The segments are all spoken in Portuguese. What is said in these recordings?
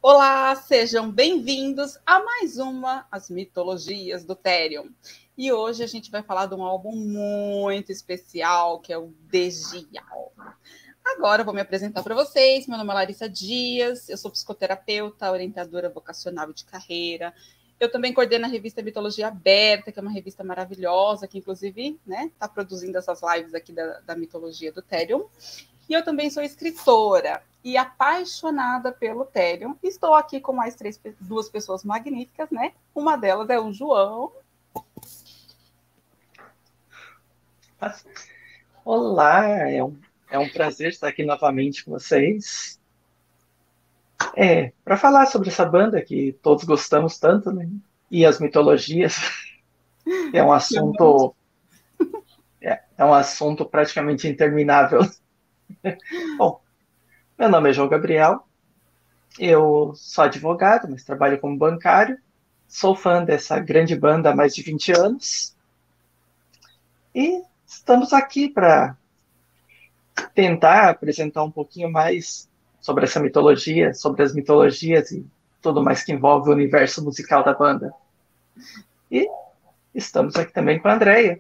Olá, sejam bem-vindos a mais As Mitologias do Therion. E hoje a gente vai falar de um álbum muito especial, que é o Degial. Agora eu vou me apresentar para vocês. Meu nome é Larissa Dias, eu sou psicoterapeuta, orientadora vocacional e de carreira. Eu também coordeno a revista Mitologia Aberta, que é uma revista maravilhosa, que inclusive está produzindo essas lives aqui da mitologia do Therion. E eu também sou escritora e apaixonada pelo Therion. Estou aqui com mais duas pessoas magníficas, né? Uma delas é o João. Olá, é um prazer estar aqui novamente com vocês. Para falar sobre essa banda que todos gostamos tanto, né? E as mitologias, é um assunto, é um assunto praticamente interminável. Bom, meu nome é João Gabriel, eu sou advogado, mas trabalho como bancário, sou fã dessa grande banda há mais de 20 anos, e estamos aqui para tentar apresentar um pouquinho mais sobre essa mitologia, sobre as mitologias e tudo mais que envolve o universo musical da banda. E estamos aqui também com a Andrea.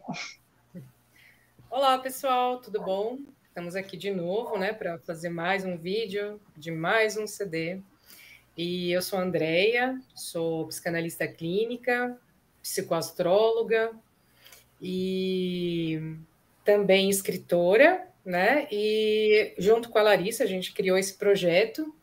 Olá, pessoal, tudo bom? Estamos aqui de novo, né, para fazer mais um vídeo de mais um CD. E eu sou a Andrea, sou psicanalista clínica, psicoastróloga e também escritora, né? E junto com a Larissa, a gente criou esse projeto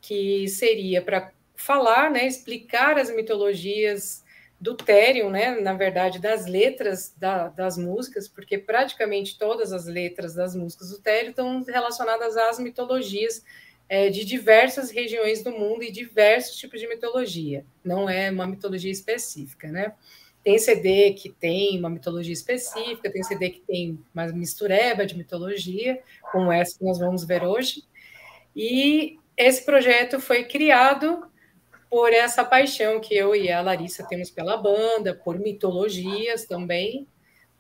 que seria para falar, né, explicar as mitologias do Therion, né, na verdade, das letras das músicas, porque praticamente todas as letras das músicas do Therion estão relacionadas às mitologias de diversas regiões do mundo e diversos tipos de mitologia. Não é uma mitologia específica, né? Tem CD que tem uma mitologia específica, tem CD que tem uma mistureba de mitologia, como essa que nós vamos ver hoje. E esse projeto foi criado por essa paixão que eu e a Larissa temos pela banda, por mitologias também,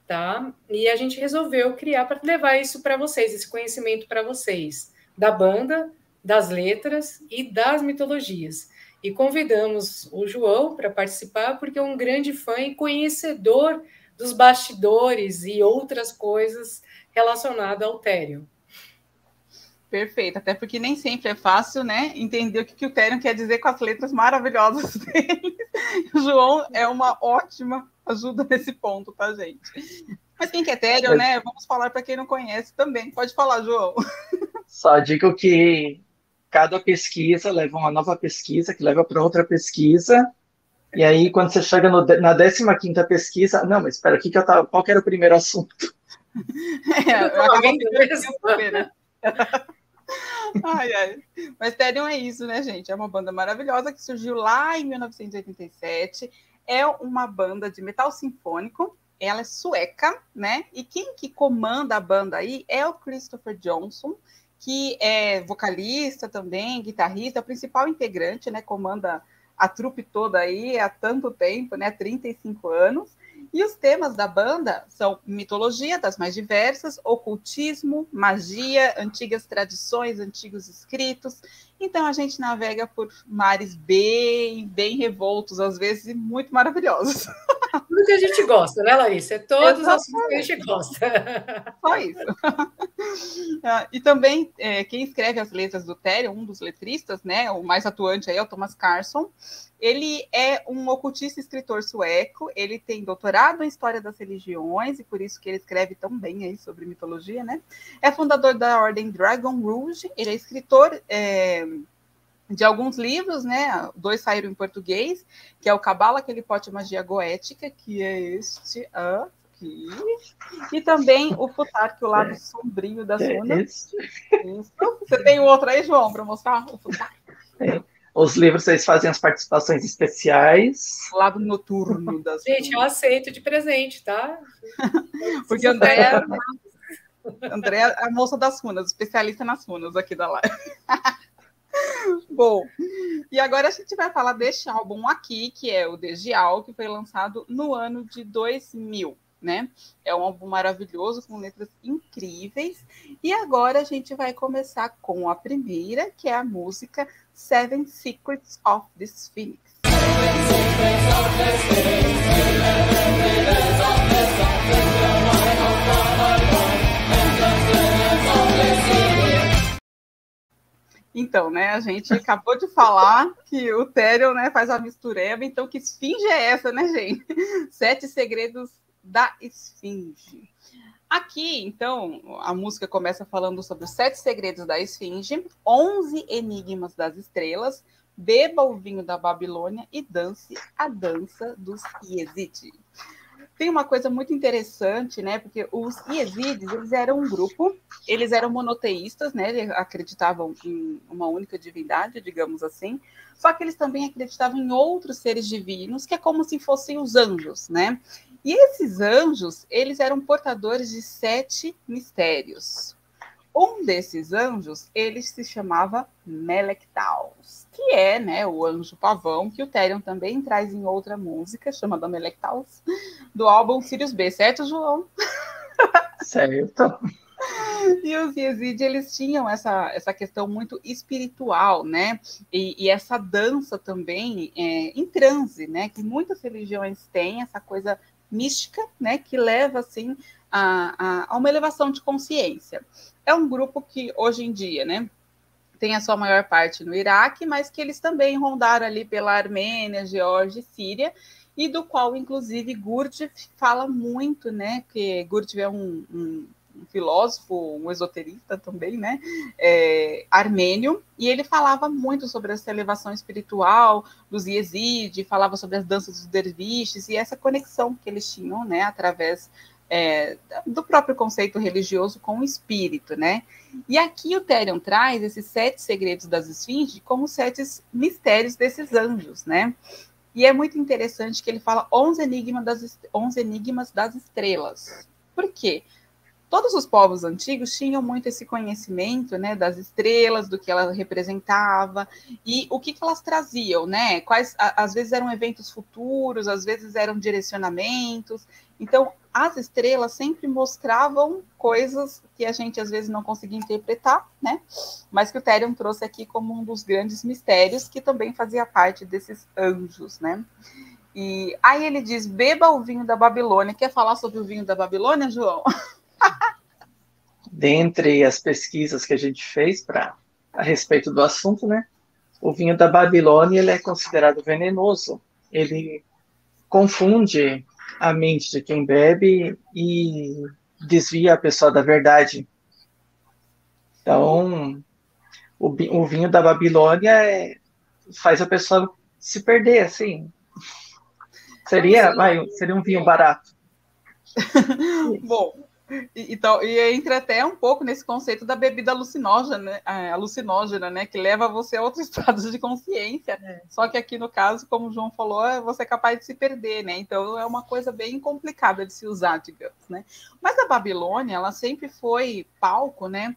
tá? E a gente resolveu criar para levar isso para vocês, esse conhecimento para vocês, da banda, das letras e das mitologias. E convidamos o João para participar, porque é um grande fã e conhecedor dos bastidores e outras coisas relacionadas ao Therion. Perfeito, até porque nem sempre é fácil, né, entender o que o Therion quer dizer com as letras maravilhosas dele. O João é uma ótima ajuda nesse ponto, tá, gente? Mas quem quer Therion, né, vamos falar para quem não conhece também. Pode falar, João. Só digo que cada pesquisa leva uma nova pesquisa, que leva para outra pesquisa, e aí quando você chega na 15ª pesquisa, não, mas espera, qual que era o primeiro assunto? Ai, ai. Mas Therion é isso, né, gente? É uma banda maravilhosa que surgiu lá em 1987. É uma banda de metal sinfônico. Ela é sueca, né? E quem que comanda a banda aí é o Christopher Johnson, que é vocalista também, guitarrista, principal integrante, né? Comanda a trupe toda aí há tanto tempo, né? 35 anos. E os temas da banda são mitologia das mais diversas, ocultismo, magia, antigas tradições, antigos escritos. Então a gente navega por mares bem revoltos, às vezes, e muito maravilhosos. Tudo que a gente gosta, né, Larissa? Todos os assuntos que a gente gosta. Só isso. E também, quem escreve as letras do Therion, um dos letristas, né, o mais atuante aí é o Thomas Carson. Ele é um ocultista escritor sueco, ele tem doutorado em História das Religiões, e por isso que ele escreve tão bem aí sobre mitologia, né? É fundador da Ordem Dragon Rouge, ele é escritor de alguns livros, né? 2 saíram em português, que é o Cabala, aquele pote magia goética, que é este aqui, e também o Futark, o lado sombrio das runas. Isso. Você tem o outro aí, João, para mostrar? O Futark. Os livros, eles fazem as participações especiais. O lado noturno das Gente, eu aceito de presente, tá? Porque Andréa é a moça das runas, especialista nas runas aqui da live. Bom, e agora a gente vai falar deste álbum aqui, que é o Degial, que foi lançado no ano de 2000. né? É um álbum maravilhoso, com letras incríveis. E agora a gente vai começar com a primeira, que é a música Seven Secrets of the Sphinx. Então, né, a gente acabou de falar que o Therion, né, faz a mistureba, então que esfinge é essa, né, gente? 7 segredos da esfinge. Aqui, então, a música começa falando sobre os 7 segredos da esfinge, 11 enigmas das estrelas, beba o vinho da Babilônia e dance a dança dos Yezidi. Tem uma coisa muito interessante, né? Porque os Yezidis, eles eram um grupo, eles eram monoteístas, né? Eles acreditavam em uma única divindade, digamos assim. Só que eles também acreditavam em outros seres divinos, que é como se fossem os anjos, né? E esses anjos, eles eram portadores de 7 mistérios. Um desses anjos, ele se chamava Melectaus, que é, né, o anjo pavão, que o Therion também traz em outra música, chamada Melectaus, do álbum Sirius B, certo, João? Certo. E os Yezid, eles tinham essa questão muito espiritual, né? E essa dança também em transe, né? Que muitas religiões têm, essa coisa mística, né? Que leva, assim, a uma elevação de consciência. É um grupo que, hoje em dia, né? Tem a sua maior parte no Iraque, mas que eles também rondaram ali pela Armênia, Geórgia e Síria, e do qual, inclusive, Gurdjieff fala muito, né? Que Gurdjieff é um filósofo, um esoterista também, né? Armênio, e ele falava muito sobre essa elevação espiritual dos Yezid, falava sobre as danças dos derviches e essa conexão que eles tinham, né? Através do próprio conceito religioso com o espírito, né? E aqui o Therion traz esses 7 segredos das esfinges como 7 mistérios desses anjos, né? E é muito interessante que ele fala 11 enigmas das estrelas. Por quê? Todos os povos antigos tinham muito esse conhecimento, né, das estrelas, do que ela representava e o que elas traziam, né? Quais, às vezes eram eventos futuros, às vezes eram direcionamentos. Então, as estrelas sempre mostravam coisas que a gente às vezes não conseguia interpretar, né? Mas que o Therion trouxe aqui como um dos grandes mistérios, que também fazia parte desses anjos, né? E aí ele diz: beba o vinho da Babilônia. Quer falar sobre o vinho da Babilônia, João? Dentre as pesquisas que a gente fez a respeito do assunto, né? O vinho da Babilônia ele é considerado venenoso. Ele confunde a mente de quem bebe e desvia a pessoa da verdade. Então, o vinho da Babilônia faz a pessoa se perder, assim. Seria um vinho barato. Bom, então, e entra até um pouco nesse conceito da bebida alucinógena, né? Que leva você a outros estados de consciência. Só que aqui, no caso, como o João falou, você é capaz de se perder, né? Então é uma coisa bem complicada de se usar, digamos, né? Mas a Babilônia, ela sempre foi palco, né?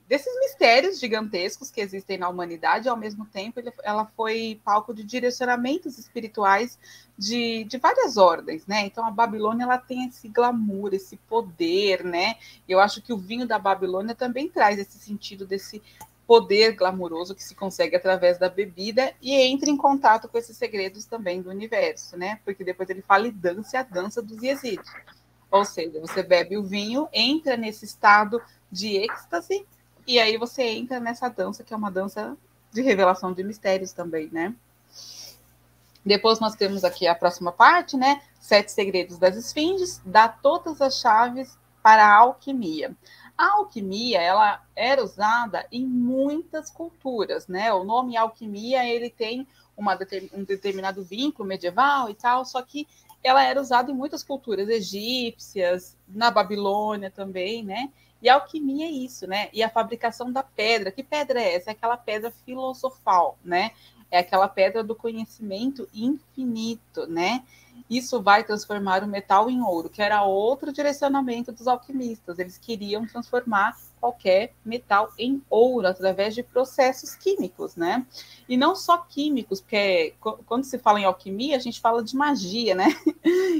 Desses mistérios gigantescos que existem na humanidade, ao mesmo tempo ela foi palco de direcionamentos espirituais de várias ordens, né? Então a Babilônia ela tem esse glamour, esse poder, né? Eu acho que o vinho da Babilônia também traz esse sentido desse poder glamuroso que se consegue através da bebida e entra em contato com esses segredos também do universo, né? Porque depois ele fala e dança a dança dos Yezid. Ou seja, você bebe o vinho, entra nesse estado de êxtase e aí você entra nessa dança, que é uma dança de revelação de mistérios também, né? Depois nós temos aqui a próxima parte, né? 7 segredos das esfinges, dá todas as chaves para a alquimia. A alquimia, ela era usada em muitas culturas, né? O nome alquimia, ele tem um determinado vínculo medieval e tal, só que ela era usada em muitas culturas egípcias, na Babilônia também, né? E a alquimia é isso, né? E a fabricação da pedra. Que pedra é essa? É aquela pedra filosofal, né? É aquela pedra do conhecimento infinito, né? Isso vai transformar o metal em ouro, que era outro direcionamento dos alquimistas. Eles queriam transformar qualquer metal em ouro através de processos químicos, né? E não só químicos, porque quando se fala em alquimia, a gente fala de magia, né?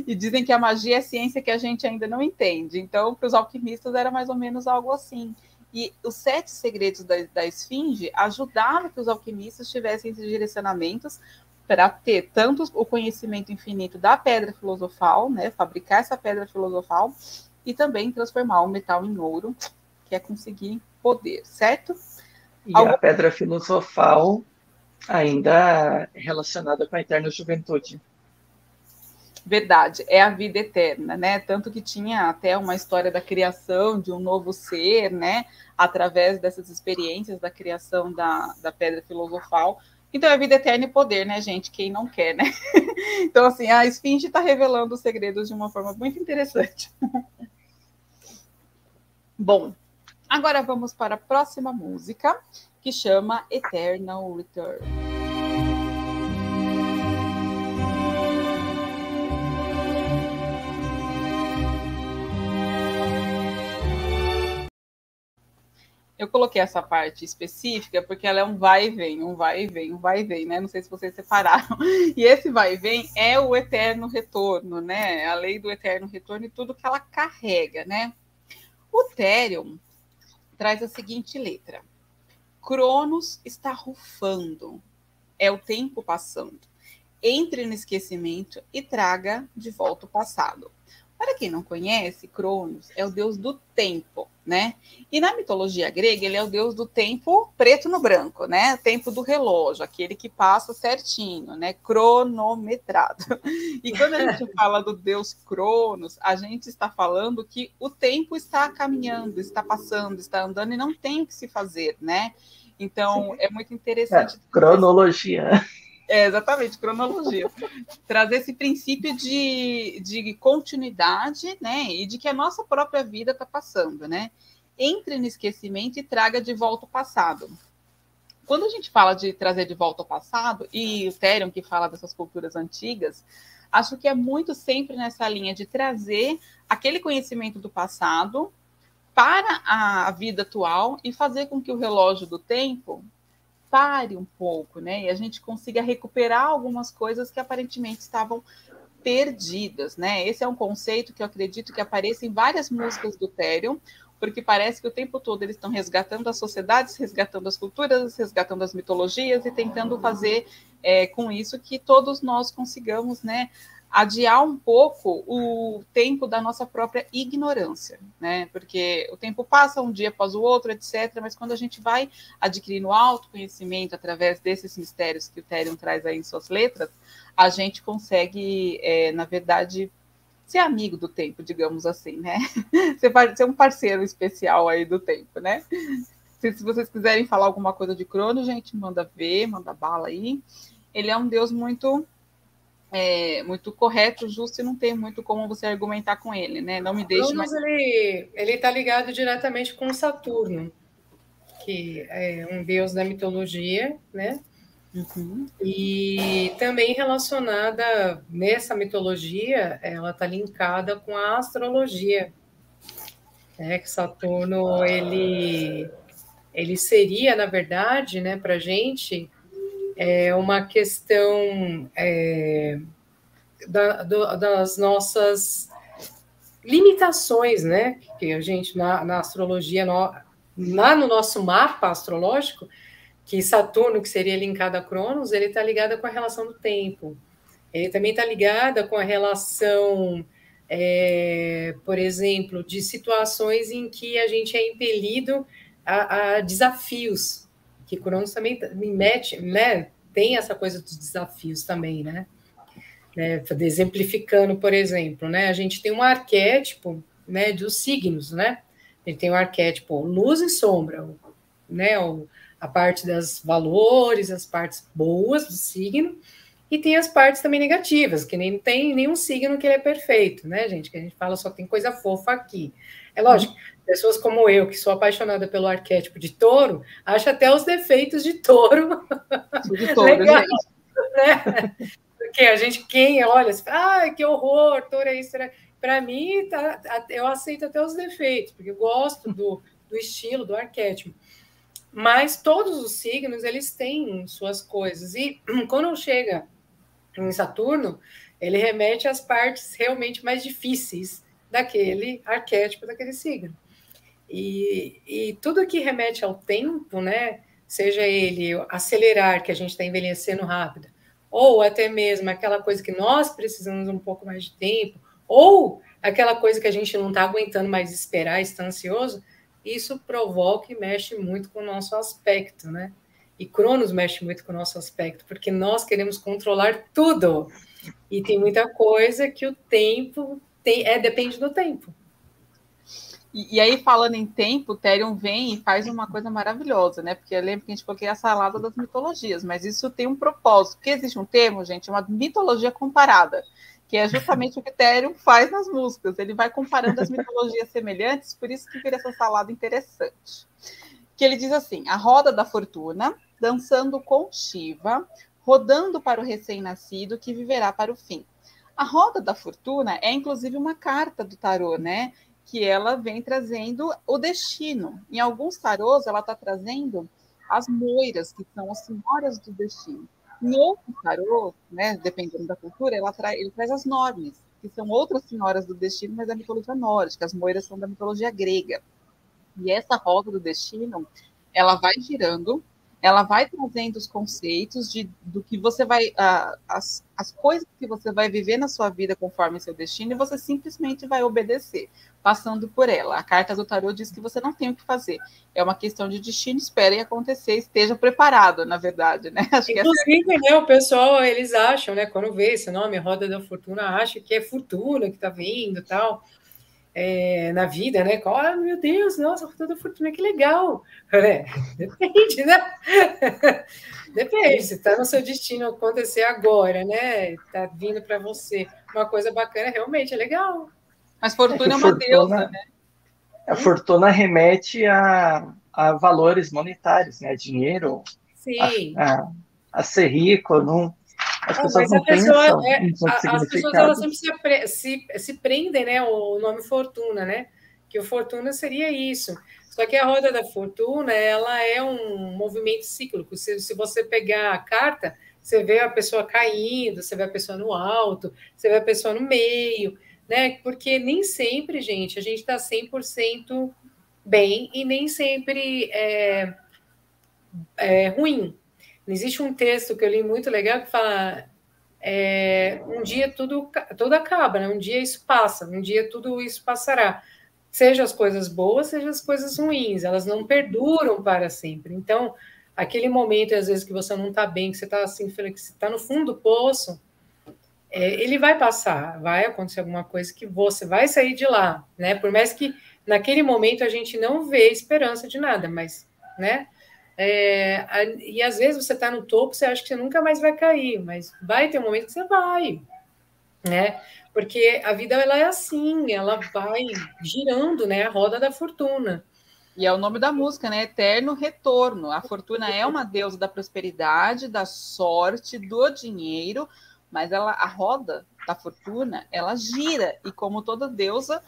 E dizem que a magia é ciência que a gente ainda não entende. Então, para os alquimistas era mais ou menos algo assim. E os 7 segredos da Esfinge ajudaram que os alquimistas tivessem esses direcionamentos para ter tanto o conhecimento infinito da pedra filosofal, né, fabricar essa pedra filosofal, e também transformar o metal em ouro, que é conseguir poder, certo? E a pedra filosofal ainda relacionada com a eterna juventude. Verdade, é a vida eterna, né? Tanto que tinha até uma história da criação de um novo ser, né? Através dessas experiências da criação da pedra filosofal. Então, é vida eterna e poder, né, gente? Quem não quer, né? Então, assim, a Esfinge está revelando os segredos de uma forma muito interessante. Bom, agora vamos para a próxima música, que chama Eternal Return. Eu coloquei essa parte específica porque ela é um vai e vem, um vai e vem, um vai e vem, né? Não sei se vocês separaram. E esse vai e vem é o eterno retorno, né? A lei do eterno retorno e tudo que ela carrega, né? O Therion traz a seguinte letra: Cronos está rufando, é o tempo passando. Entre no esquecimento e traga de volta o passado. Para quem não conhece, Cronos é o deus do tempo, né? E na mitologia grega, ele é o deus do tempo preto no branco, né? O tempo do relógio, aquele que passa certinho, né? Cronometrado. E quando a gente fala do deus Cronos, a gente está falando que o tempo está caminhando, está passando, está andando e não tem o que se fazer, né? Então, é muito interessante. Cronologia. Exatamente, cronologia. Trazer esse princípio de continuidade, né? E de que a nossa própria vida está passando, né? Entre no esquecimento e traga de volta o passado. Quando a gente fala de trazer de volta o passado, e o Therion que fala dessas culturas antigas, acho que é muito sempre nessa linha de trazer aquele conhecimento do passado para a vida atual e fazer com que o relógio do tempo pare um pouco, né? E a gente consiga recuperar algumas coisas que aparentemente estavam perdidas, né? Esse é um conceito que eu acredito que aparece em várias músicas do Therion, porque parece que o tempo todo eles estão resgatando as sociedades, resgatando as culturas, resgatando as mitologias e tentando fazer com isso que todos nós consigamos, né, adiar um pouco o tempo da nossa própria ignorância, né? Porque o tempo passa um dia após o outro, etc. Mas quando a gente vai adquirindo autoconhecimento através desses mistérios que o Therion traz aí em suas letras, a gente consegue, na verdade, ser amigo do tempo, digamos assim, né? Ser um parceiro especial aí do tempo, né? Se vocês quiserem falar alguma coisa de Cronos, gente, manda ver, manda bala aí. Ele é um deus muito correto, justo, e não tem muito como você argumentar com ele, né? Não me deixe mais... Ele está ligado diretamente com Saturno, que é um deus da mitologia, né? Uhum. E também relacionada nessa mitologia, ela está linkada com a astrologia, né? Que Saturno ele seria, na verdade, né, para a gente uma questão das nossas limitações, né? Que a gente na astrologia, lá no nosso mapa astrológico, que Saturno, que seria linkado a Cronos, ele está ligado com a relação do tempo. Ele também está ligado com a relação, por exemplo, de situações em que a gente é impelido a desafios, que Cronos também mete, né? Tem essa coisa dos desafios também, né? Exemplificando, por exemplo, né? A gente tem um arquétipo, né, dos signos, né? A gente tem um arquétipo luz e sombra, né? A parte das valores, as partes boas do signo, e tem as partes também negativas, que nem tem nenhum signo que ele é perfeito, né, gente? Que a gente fala só tem coisa fofa aqui. É lógico, pessoas como eu, que sou apaixonada pelo arquétipo de touro, acho até os defeitos de touro de touro, legal, né? Porque a gente, quem olha, que horror, touro é isso, para mim, eu aceito até os defeitos, porque eu gosto do estilo, do arquétipo. Mas todos os signos, eles têm suas coisas. E quando chega em Saturno, ele remete às partes realmente mais difíceis daquele arquétipo, daquele signo. E tudo que remete ao tempo, né? Seja ele acelerar, que a gente está envelhecendo rápido, ou até mesmo aquela coisa que nós precisamos um pouco mais de tempo, ou aquela coisa que a gente não está aguentando mais esperar, está ansioso, isso provoca e mexe muito com o nosso aspecto, né? E Cronos mexe muito com o nosso aspecto, porque nós queremos controlar tudo. E tem muita coisa que o tempo depende do tempo. E aí, falando em tempo, o Therion vem e faz uma coisa maravilhosa, né? Porque eu lembro que a gente falou que é a salada das mitologias, mas isso tem um propósito. Porque existe um termo, gente, uma mitologia comparada, que é justamente o que Therion faz nas músicas. Ele vai comparando as mitologias semelhantes, por isso que vira essa salada interessante. Que ele diz assim: a roda da fortuna, dançando com Shiva, rodando para o recém-nascido que viverá para o fim. A roda da fortuna é, inclusive, uma carta do tarô, né? Que ela vem trazendo o destino. Em alguns tarôs, ela está trazendo as moiras, que são as senhoras do destino. Em outros tarôs, né, dependendo da cultura, ele traz as Nornes, que são outras senhoras do destino, mas da mitologia nórdica. As moiras são da mitologia grega. E essa roda do destino, ela vai girando, ela vai trazendo os conceitos do que você vai, as coisas que você vai viver na sua vida conforme seu destino, e você simplesmente vai obedecer, passando por ela. A carta do tarô diz que você não tem o que fazer. É uma questão de destino, espere acontecer, esteja preparado, na verdade, né? Acho inclusive, que né, o pessoal, eles acham, né, quando vê esse nome, Roda da Fortuna, acha que é fortuna que está vindo e tal. Na vida, né? Meu Deus, nossa, Roda da Fortuna, que legal. Né? Depende, né? Depende, se está no seu destino acontecer agora, né? Está vindo para você uma coisa bacana, realmente é legal. Mas fortuna é uma deusa, né? A fortuna remete a valores monetários, né? Dinheiro, sim. A ser rico, não. As pessoas não pensam as pessoas elas sempre se prendem, né, o nome fortuna, né? Que o fortuna seria isso. Só que a roda da fortuna, ela é um movimento cíclico. Se você pegar a carta, você vê a pessoa caindo, você vê a pessoa no alto, você vê a pessoa no meio, né? Porque nem sempre, gente, a gente está 100% bem e nem sempre é ruim. Existe um texto que eu li muito legal que fala um dia tudo acaba, né? Um dia isso passa, um dia tudo isso passará. Seja as coisas boas, seja as coisas ruins, elas não perduram para sempre. Então, aquele momento, às vezes, que você não está bem, que você está assim, que você está no fundo do poço, ele vai passar, vai acontecer alguma coisa que você vai sair de lá, né? Por mais que naquele momento a gente não vê esperança de nada, mas, né? E às vezes você está no topo, você acha que você nunca mais vai cair, mas vai ter um momento que você vai, né? Porque a vida ela é assim, ela vai girando, né? A roda da fortuna. E é o nome da música, né? Eterno Retorno. A fortuna é uma deusa da prosperidade, da sorte, do dinheiro, mas a roda da fortuna, ela gira, e como toda deusa,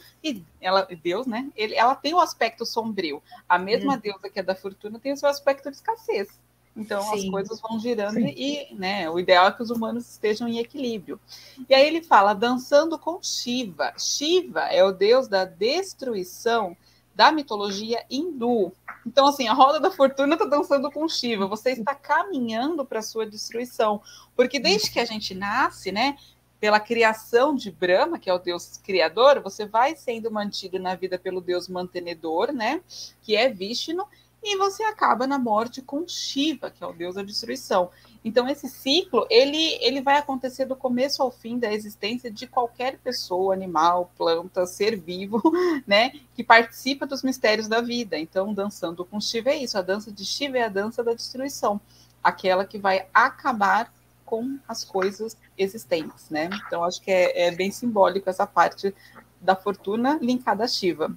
Deus, né? Ela tem o aspecto sombrio. A mesma deusa que é da fortuna tem o seu aspecto de escassez. Então, sim, as coisas vão girando, sim, e, né, o ideal é que os humanos estejam em equilíbrio. E aí ele fala, dançando com Shiva. Shiva é o deus da destruição da mitologia hindu. Então, assim, a roda da fortuna está dançando com Shiva. Você está caminhando para a sua destruição. Porque desde que a gente nasce, né, pela criação de Brahma, que é o deus criador, você vai sendo mantido na vida pelo deus mantenedor, né, que é Vishnu, e você acaba na morte com Shiva, que é o deus da destruição. Então, esse ciclo, ele vai acontecer do começo ao fim da existência de qualquer pessoa, animal, planta, ser vivo, né, que participa dos mistérios da vida. Então, dançando com Shiva é isso. A dança de Shiva é a dança da destruição, aquela que vai acabar com as coisas existentes, né? Então, acho que é bem simbólico essa parte da fortuna linkada a Shiva,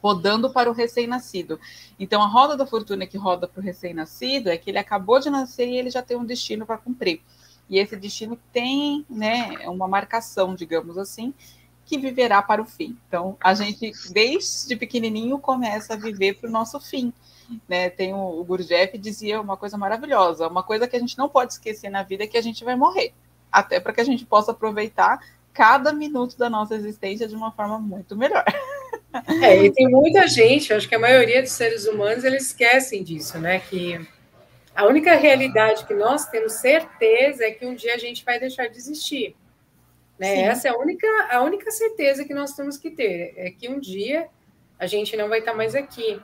rodando para o recém-nascido. Então, a roda da fortuna que roda para o recém-nascido é que ele acabou de nascer e ele já tem um destino para cumprir. e esse destino tem, né, uma marcação, digamos assim, que viverá para o fim. Então, a gente, desde pequenininho, começa a viver para o nosso fim. Né? Tem o Gurdjieff dizia uma coisa maravilhosa, uma coisa que a gente não pode esquecer na vida é que a gente vai morrer, até para que a gente possa aproveitar cada minuto da nossa existência de uma forma muito melhor. E tem muita gente, acho que a maioria dos seres humanos, eles esquecem disso, né? Que a única realidade que nós temos certeza é que um dia a gente vai deixar de existir. Né? Essa é a única certeza que nós temos que ter, é que um dia a gente não vai estar mais aqui.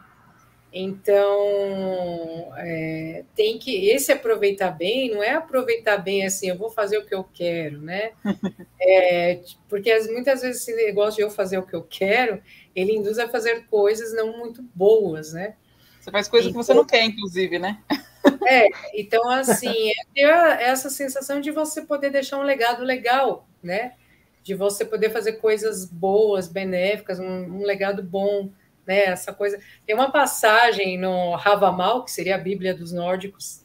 Então, tem que... Esse aproveitar bem, não é aproveitar bem assim, eu vou fazer o que eu quero, né? Porque muitas vezes esse negócio de eu fazer o que eu quero, ele induz a fazer coisas não muito boas, né? Você faz coisas que você não quer, inclusive, né? Então, assim, essa sensação de você poder deixar um legado legal, né? De você poder fazer coisas boas, benéficas, um legado bom, né? Essa coisa. Tem uma passagem no Havamal, que seria a Bíblia dos nórdicos,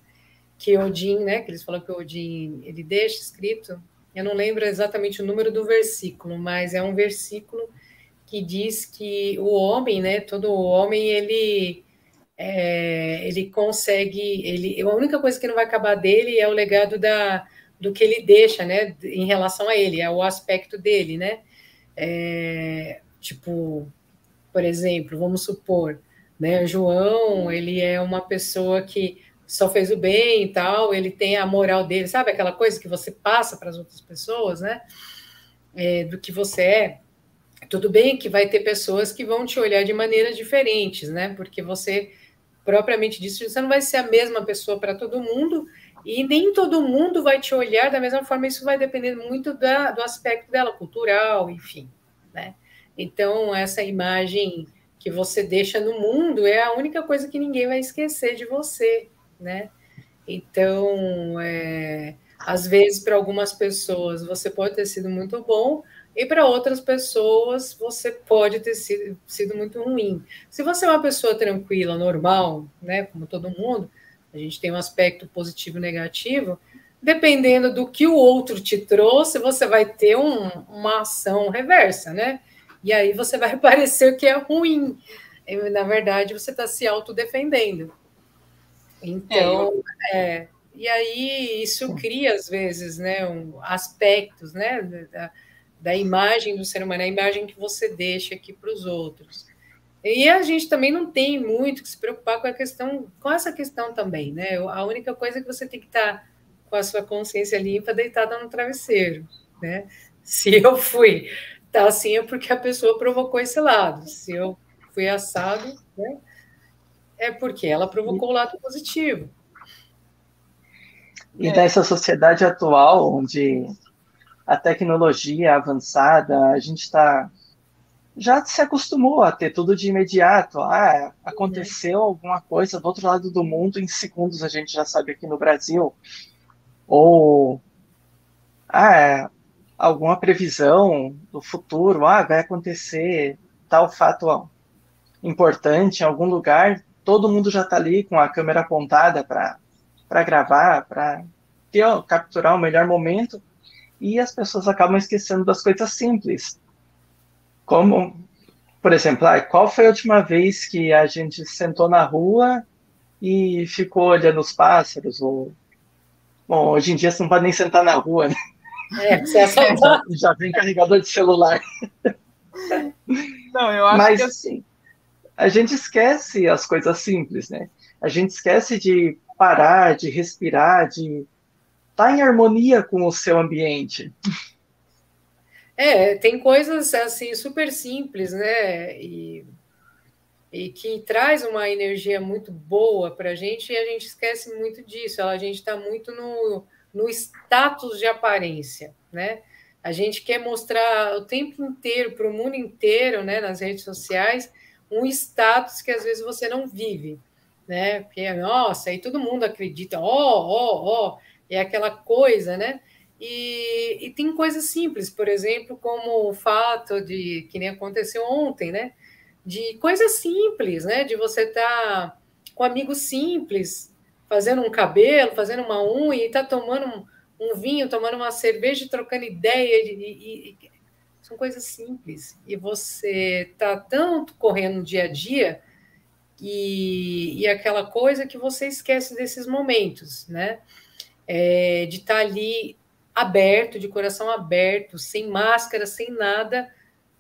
que Odin, né? Que eles falam que Odin, ele deixa escrito, eu não lembro exatamente o número do versículo, mas é um versículo que diz que o homem, né? Todo homem, ele consegue, a única coisa que não vai acabar dele é o legado do que ele deixa, né, em relação a ele, é o aspecto dele, né, tipo, por exemplo, vamos supor, né, João, ele é uma pessoa que só fez o bem e tal, ele tem a moral dele, sabe aquela coisa que você passa para as outras pessoas, né, do que você é. Tudo bem que vai ter pessoas que vão te olhar de maneiras diferentes, né, porque você propriamente disso, você não vai ser a mesma pessoa para todo mundo, e nem todo mundo vai te olhar da mesma forma, isso vai depender muito do aspecto dela, cultural, enfim, né? Então, essa imagem que você deixa no mundo é a única coisa que ninguém vai esquecer de você, né? Então, às vezes, para algumas pessoas, você pode ter sido muito bom, e para outras pessoas você pode ter sido muito ruim. Se você é uma pessoa tranquila, normal, né, como todo mundo, a gente tem um aspecto positivo e negativo, dependendo do que o outro te trouxe, você vai ter uma ação reversa, né? E aí você vai parecer que é ruim. Na verdade, você está se autodefendendo. Então, e aí isso cria, às vezes, né, aspectos, né, da imagem do ser humano, a imagem que você deixa aqui para os outros. E a gente também não tem muito que se preocupar com essa questão também, né? A única coisa é que você tem que estar com a sua consciência limpa, deitada no travesseiro, né? Se eu fui tá assim é porque a pessoa provocou esse lado. Se eu fui assado, né? É porque ela provocou o lado positivo. E nessa sociedade atual, onde a tecnologia é avançada, a gente já se acostumou a ter tudo de imediato. Aconteceu alguma coisa do outro lado do mundo, em segundos a gente já sabe aqui no Brasil. Ou alguma previsão do futuro, vai acontecer tal fato importante em algum lugar, todo mundo já está ali com a câmera apontada para gravar, para capturar o melhor momento, e as pessoas acabam esquecendo das coisas simples. Como, por exemplo, qual foi a última vez que a gente sentou na rua e ficou olhando os pássaros? Bom, hoje em dia você não pode nem sentar na rua, né? Já vem carregador de celular. Não, eu acho Mas, que assim, a gente esquece as coisas simples, né? A gente esquece de parar, de respirar, de estar em harmonia com o seu ambiente. Tem coisas assim super simples, né? E que traz uma energia muito boa para a gente, e a gente esquece muito disso. A gente está muito no status de aparência, né? A gente quer mostrar o tempo inteiro, para o mundo inteiro, né, nas redes sociais, um status que às vezes você não vive, né? Porque, nossa, aí todo mundo acredita, é aquela coisa, né? E tem coisas simples, por exemplo, como o fato de, que nem aconteceu ontem, né? De coisas simples, né? De você estar com amigos simples, fazendo um cabelo, fazendo uma unha e estar tomando um vinho, tomando uma cerveja, trocando ideia, são coisas simples. E você está tanto correndo no dia a dia e aquela coisa que você esquece desses momentos, né? De estar ali aberto, de coração aberto, sem máscara, sem nada,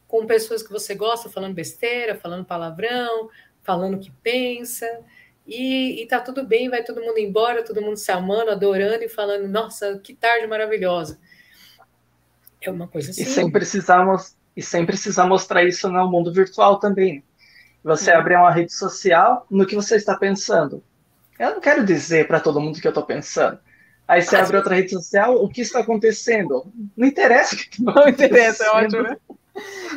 com pessoas que você gosta, falando besteira, falando palavrão, falando o que pensa, e tá tudo bem, vai todo mundo embora, todo mundo se amando, adorando e falando, nossa, que tarde maravilhosa. É uma coisa assim. E sem precisar mostrar isso no mundo virtual também. Você abrir uma rede social no que você está pensando. Eu não quero dizer para todo mundo o que eu estou pensando. Aí você abre outra rede social, o que está acontecendo? Não interessa o que está acontecendo. Não interessa, é ótimo, né?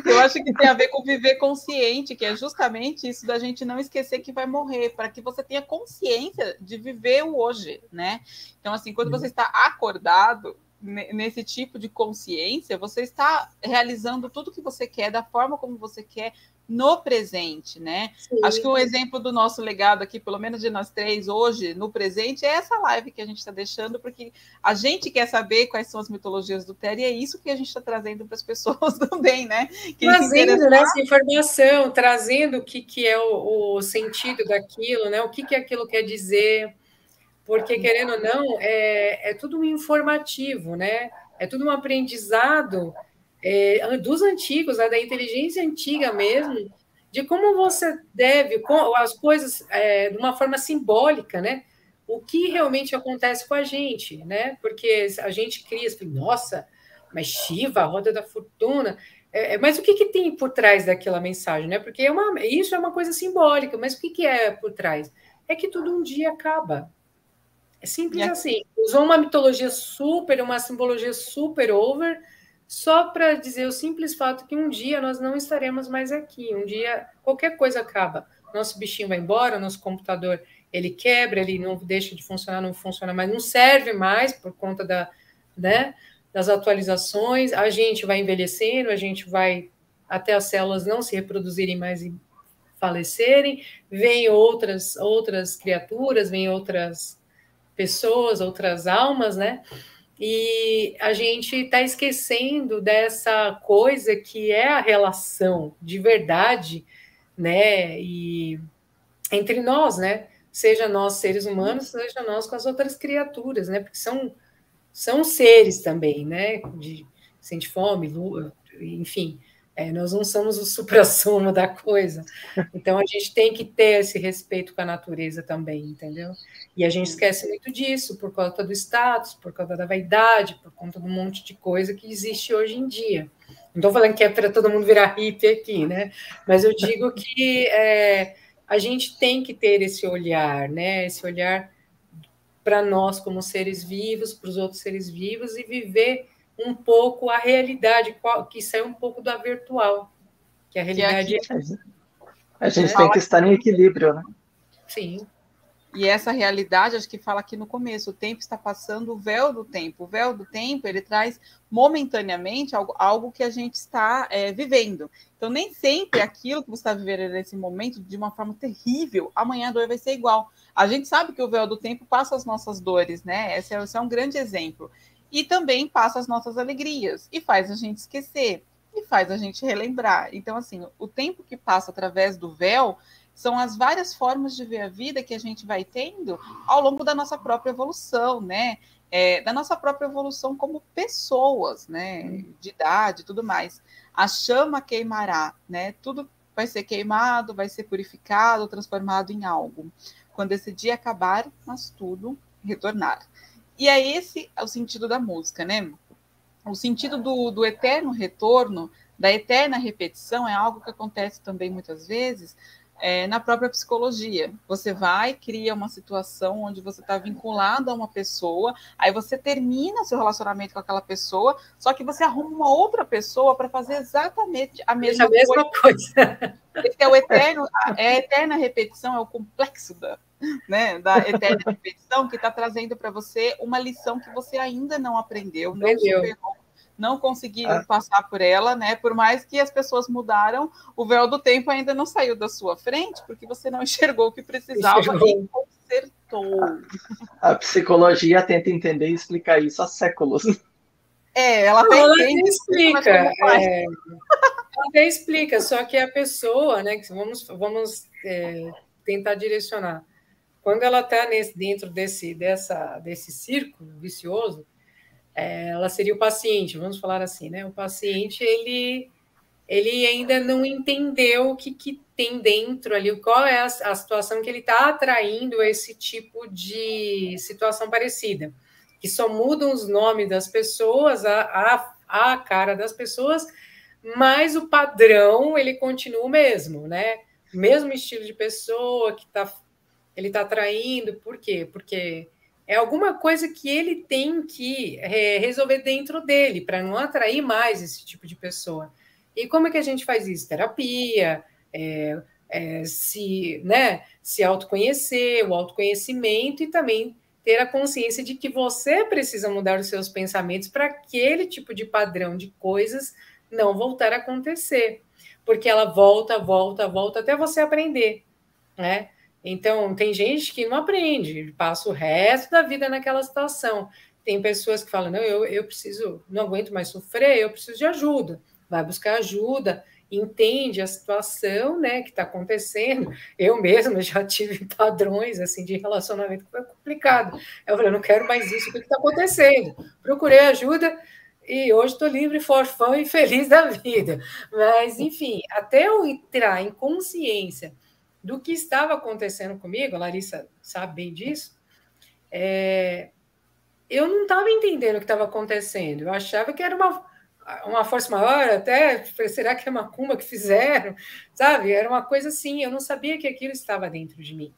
Eu acho que tem a ver com viver consciente, que é justamente isso da gente não esquecer que vai morrer, para que você tenha consciência de viver o hoje, né? Então, assim, quando você está acordado nesse tipo de consciência, você está realizando tudo que você quer, da forma como você quer, no presente, né? Sim. Acho que um exemplo do nosso legado aqui, pelo menos de nós três hoje, no presente, é essa live que a gente está deixando, porque a gente quer saber quais são as mitologias do Terry, e é isso que a gente está trazendo para as pessoas também, né? Trazendo, né, essa informação, trazendo o que é o sentido daquilo, né? O que aquilo quer dizer, porque, querendo ou não, é tudo um informativo, né? É tudo um aprendizado dos antigos, né, da inteligência antiga mesmo, de como você deve, as coisas de uma forma simbólica, né? O que realmente acontece com a gente, né? Porque a gente cria, nossa, mas Shiva, a roda da fortuna, mas o que tem por trás daquela mensagem, né? Porque isso é uma coisa simbólica, mas o que é por trás? É que tudo um dia acaba. É simples assim. Usou uma mitologia uma simbologia super over, só para dizer o simples fato que um dia nós não estaremos mais aqui. Um dia qualquer coisa acaba. Nosso bichinho vai embora, nosso computador ele quebra, ele não deixa de funcionar, não funciona mais, não serve mais por conta das atualizações. A gente vai envelhecendo, a gente vai até as células não se reproduzirem mais e falecerem. Vêm outras criaturas, vêm outras pessoas, outras almas, né? E a gente está esquecendo dessa coisa que é a relação de verdade, né? E entre nós, né? Seja nós seres humanos, seja nós com as outras criaturas, né? Porque são seres também, né? Sente fome, enfim. Nós não somos o suprassumo da coisa. Então, a gente tem que ter esse respeito com a natureza também, entendeu? E a gente esquece muito disso, por conta do status, por conta da vaidade, por conta de um monte de coisa que existe hoje em dia. Não estou falando que é para todo mundo virar hippie aqui, né? Mas eu digo que a gente tem que ter esse olhar, né? Esse olhar para nós como seres vivos, para os outros seres vivos, e viver um pouco a realidade, que sai um pouco da virtual, que a realidade a gente tem que estar em equilíbrio, né? Sim. E essa realidade, acho que fala aqui no começo, o tempo está passando, o véu do tempo. O véu do tempo, ele traz momentaneamente algo que a gente está vivendo. Então, nem sempre aquilo que você está vivendo nesse momento, de uma forma terrível, amanhã a dor vai ser igual. A gente sabe que o véu do tempo passa as nossas dores, né? Esse é um grande exemplo. E também passa as nossas alegrias, e faz a gente esquecer, e faz a gente relembrar. Então, assim, o tempo que passa através do véu são as várias formas de ver a vida que a gente vai tendo ao longo da nossa própria evolução, né? Da nossa própria evolução como pessoas, né? De idade e tudo mais. A chama queimará, né? Tudo vai ser queimado, vai ser purificado, transformado em algo. Quando esse dia acabar, mas tudo retornar. E é esse o sentido da música, né? O sentido do eterno retorno, da eterna repetição, é algo que acontece também muitas vezes na própria psicologia. Você vai, cria uma situação onde você está vinculado a uma pessoa, aí você termina seu relacionamento com aquela pessoa, só que você arruma uma outra pessoa para fazer exatamente a mesma coisa. Esse é o eterno, a eterna repetição, é o complexo da eterna repetição, que está trazendo para você uma lição que você ainda não aprendeu, não superou, não conseguiu passar por ela, né? Por mais que as pessoas mudaram, o véu do tempo ainda não saiu da sua frente, porque você não enxergou o que precisava, e com A psicologia tenta entender e explicar isso há séculos. Ela até entende. Explica. Até explica, só que a pessoa, né? Vamos tentar direcionar. Quando ela está dentro desse círculo vicioso, ela seria o paciente, vamos falar assim, né? O paciente, ele ainda não entendeu o que tem dentro ali, qual é a situação que ele está atraindo esse tipo de situação parecida, que só mudam os nomes das pessoas, a cara das pessoas, mas o padrão, ele continua o mesmo, né? O mesmo estilo de pessoa que ele está atraindo, por quê? Porque é alguma coisa que ele tem que resolver dentro dele, para não atrair mais esse tipo de pessoa. E como é que a gente faz isso? Terapia, se autoconhecer, o autoconhecimento e também ter a consciência de que você precisa mudar os seus pensamentos para aquele tipo de padrão de coisas não voltar a acontecer. Porque ela volta até você aprender, né? Então, tem gente que não aprende, passa o resto da vida naquela situação. Tem pessoas que falam, não, eu preciso, não aguento mais sofrer, eu preciso de ajuda. Vai buscar ajuda, entende a situação, né, que está acontecendo. Eu mesma já tive padrões assim de relacionamento que foi complicado. Eu falei, eu não quero mais isso, o que está acontecendo? Procurei ajuda e hoje estou livre, forfã e feliz da vida. Mas, enfim, até eu entrar em consciência do que estava acontecendo comigo, a Larissa sabe bem disso, eu não estava entendendo o que estava acontecendo. Eu achava que era uma força maior, até, será que é macumba que fizeram? Sabe? Era uma coisa assim, eu não sabia que aquilo estava dentro de mim.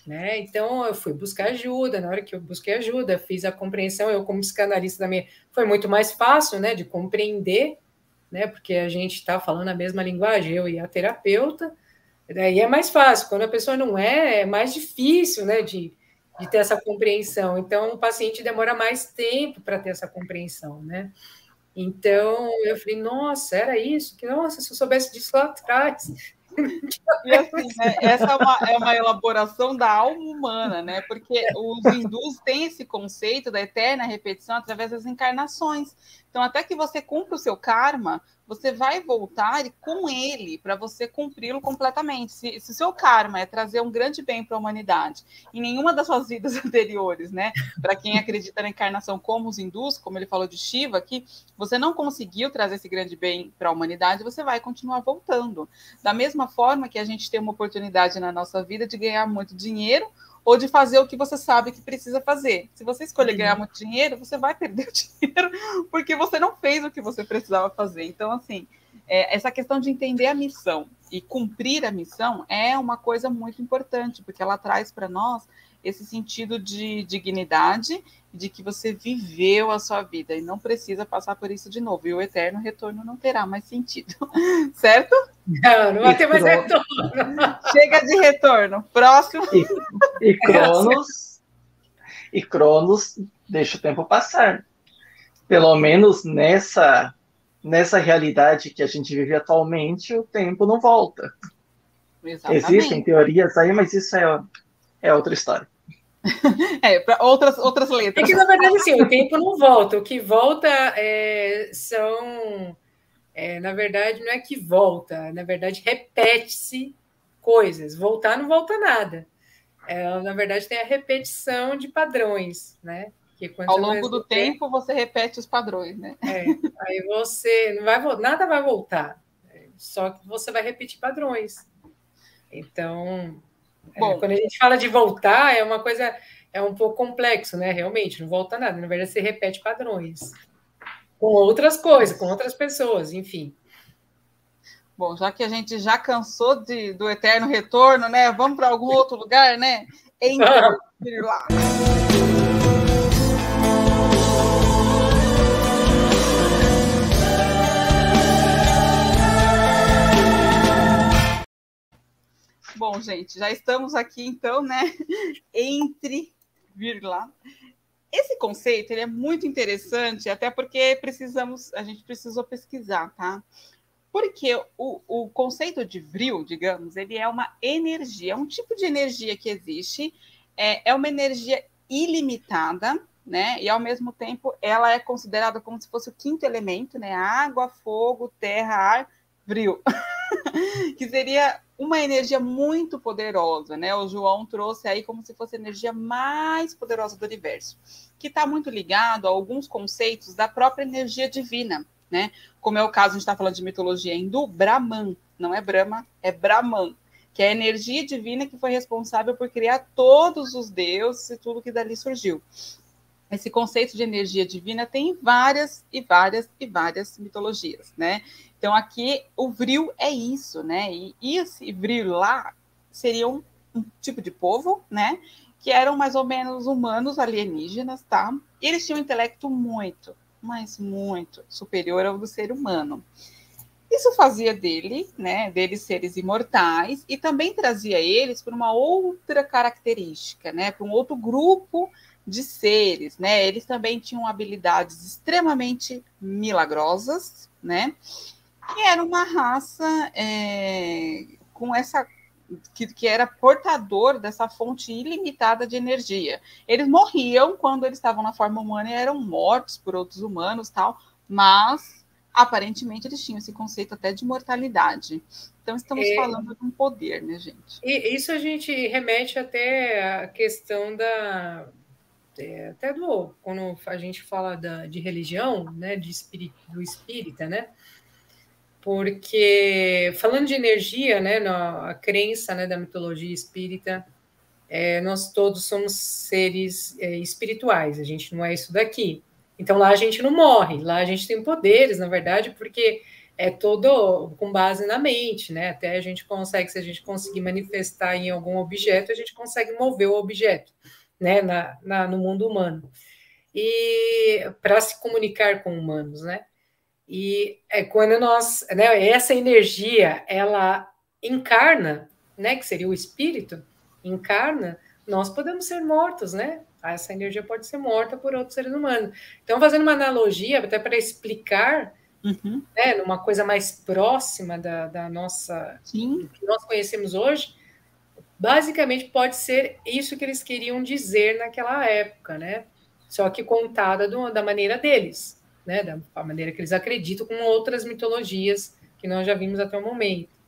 Né? Então, eu fui buscar ajuda, na hora que eu busquei ajuda, fiz a compreensão, eu como psicanalista também, foi muito mais fácil, né, de compreender, né, porque a gente está falando a mesma linguagem, eu e a terapeuta, daí é mais fácil, quando a pessoa não é mais difícil, né, de ter essa compreensão, então o paciente demora mais tempo para ter essa compreensão, né. Então, eu falei, nossa, era isso? Nossa, se eu soubesse disso lá atrás. E assim, né, essa é uma elaboração da alma humana, né? Porque os hindus têm esse conceito da eterna repetição através das encarnações. Então, até que você cumpra o seu karma, você vai voltar e com ele para você cumpri-lo completamente. Se o seu karma é trazer um grande bem para a humanidade, em nenhuma das suas vidas anteriores, né? Para quem acredita na encarnação como os hindus, como ele falou de Shiva aqui, você não conseguiu trazer esse grande bem para a humanidade, você vai continuar voltando. Da mesma forma que a gente tem uma oportunidade na nossa vida de ganhar muito dinheiro ou de fazer o que você sabe que precisa fazer. Se você escolher ganhar muito dinheiro, você vai perder o dinheiro porque você não fez o que você precisava fazer. Então, assim, essa questão de entender a missão e cumprir a missão é uma coisa muito importante, porque ela traz para nós esse sentido de dignidade, de que você viveu a sua vida e não precisa passar por isso de novo. E o eterno retorno não terá mais sentido, certo? Não vai ter mais retorno. Chega de retorno. Próximo. E Cronos deixa o tempo passar. Pelo menos nessa realidade que a gente vive atualmente, o tempo não volta. Exatamente. Existem teorias aí, mas isso é outra história. Para outras letras. É que, na verdade, assim, o tempo não volta. O que volta são... na verdade, não é que volta. Na verdade, repete-se coisas. Voltar não volta nada. Na verdade, tem a repetição de padrões, né? Ao longo do tempo, você repete os padrões, né? Aí você não vai, nada vai voltar. Só que você vai repetir padrões. Então... quando a gente fala de voltar, é uma coisa, é um pouco complexo, né? Realmente, não volta nada. Na verdade, você repete padrões com outras coisas, com outras pessoas, enfim. Bom, já que a gente já cansou do eterno retorno, né? Vamos para algum outro lugar, né? Entre lá. Bom, gente, já estamos aqui, então, né? Entre vírgula. Esse conceito ele é muito interessante, até porque a gente precisou pesquisar, tá? Porque o conceito de vril, digamos, ele é uma energia, é um tipo de energia que existe é uma energia ilimitada, né? E ao mesmo tempo ela é considerada como se fosse o quinto elemento, né? Água, fogo, terra, ar, frio, que seria uma energia muito poderosa, né? O João trouxe aí como se fosse a energia mais poderosa do universo, que está muito ligado a alguns conceitos da própria energia divina, né? Como é o caso, a gente está falando de mitologia hindu, Brahman, não é Brahma, é Brahman, que é a energia divina que foi responsável por criar todos os deuses e tudo que dali surgiu. Esse conceito de energia divina tem várias e várias e várias mitologias, né? Então aqui o vril é isso, né? E esse vril lá seria um tipo de povo, né? Que eram mais ou menos humanos alienígenas, tá? E eles tinham um intelecto muito, mas muito superior ao do ser humano. Isso fazia deles seres imortais, e também trazia eles para uma outra característica, né? Para um outro grupo de seres, né? Eles também tinham habilidades extremamente milagrosas, né? E era uma raça com essa que era portador dessa fonte ilimitada de energia. Eles morriam quando eles estavam na forma humana e eram mortos por outros humanos, tal, mas aparentemente eles tinham esse conceito até de mortalidade. Então estamos falando de um poder, né, gente? E isso a gente remete até à questão até quando a gente fala de religião, né, do espírita, né? Porque falando de energia, né, a crença, né, da mitologia espírita, nós todos somos seres espirituais, a gente não é isso daqui. Então lá a gente não morre, lá a gente tem poderes, na verdade, porque é todo com base na mente, né? Até a gente consegue, se a gente conseguir manifestar em algum objeto, a gente consegue mover o objeto, né? No mundo humano. E para se comunicar com humanos, né? E quando né, essa energia, ela encarna, né? Que seria o espírito, encarna, nós podemos ser mortos, né? Essa energia pode ser morta por outros seres humanos. Então, fazendo uma analogia, até para explicar, né, numa coisa mais próxima da nossa, do que nós conhecemos hoje, basicamente pode ser isso que eles queriam dizer naquela época, né? Só que contada da maneira deles, né? Da maneira que eles acreditam, com outras mitologias que nós já vimos até o momento.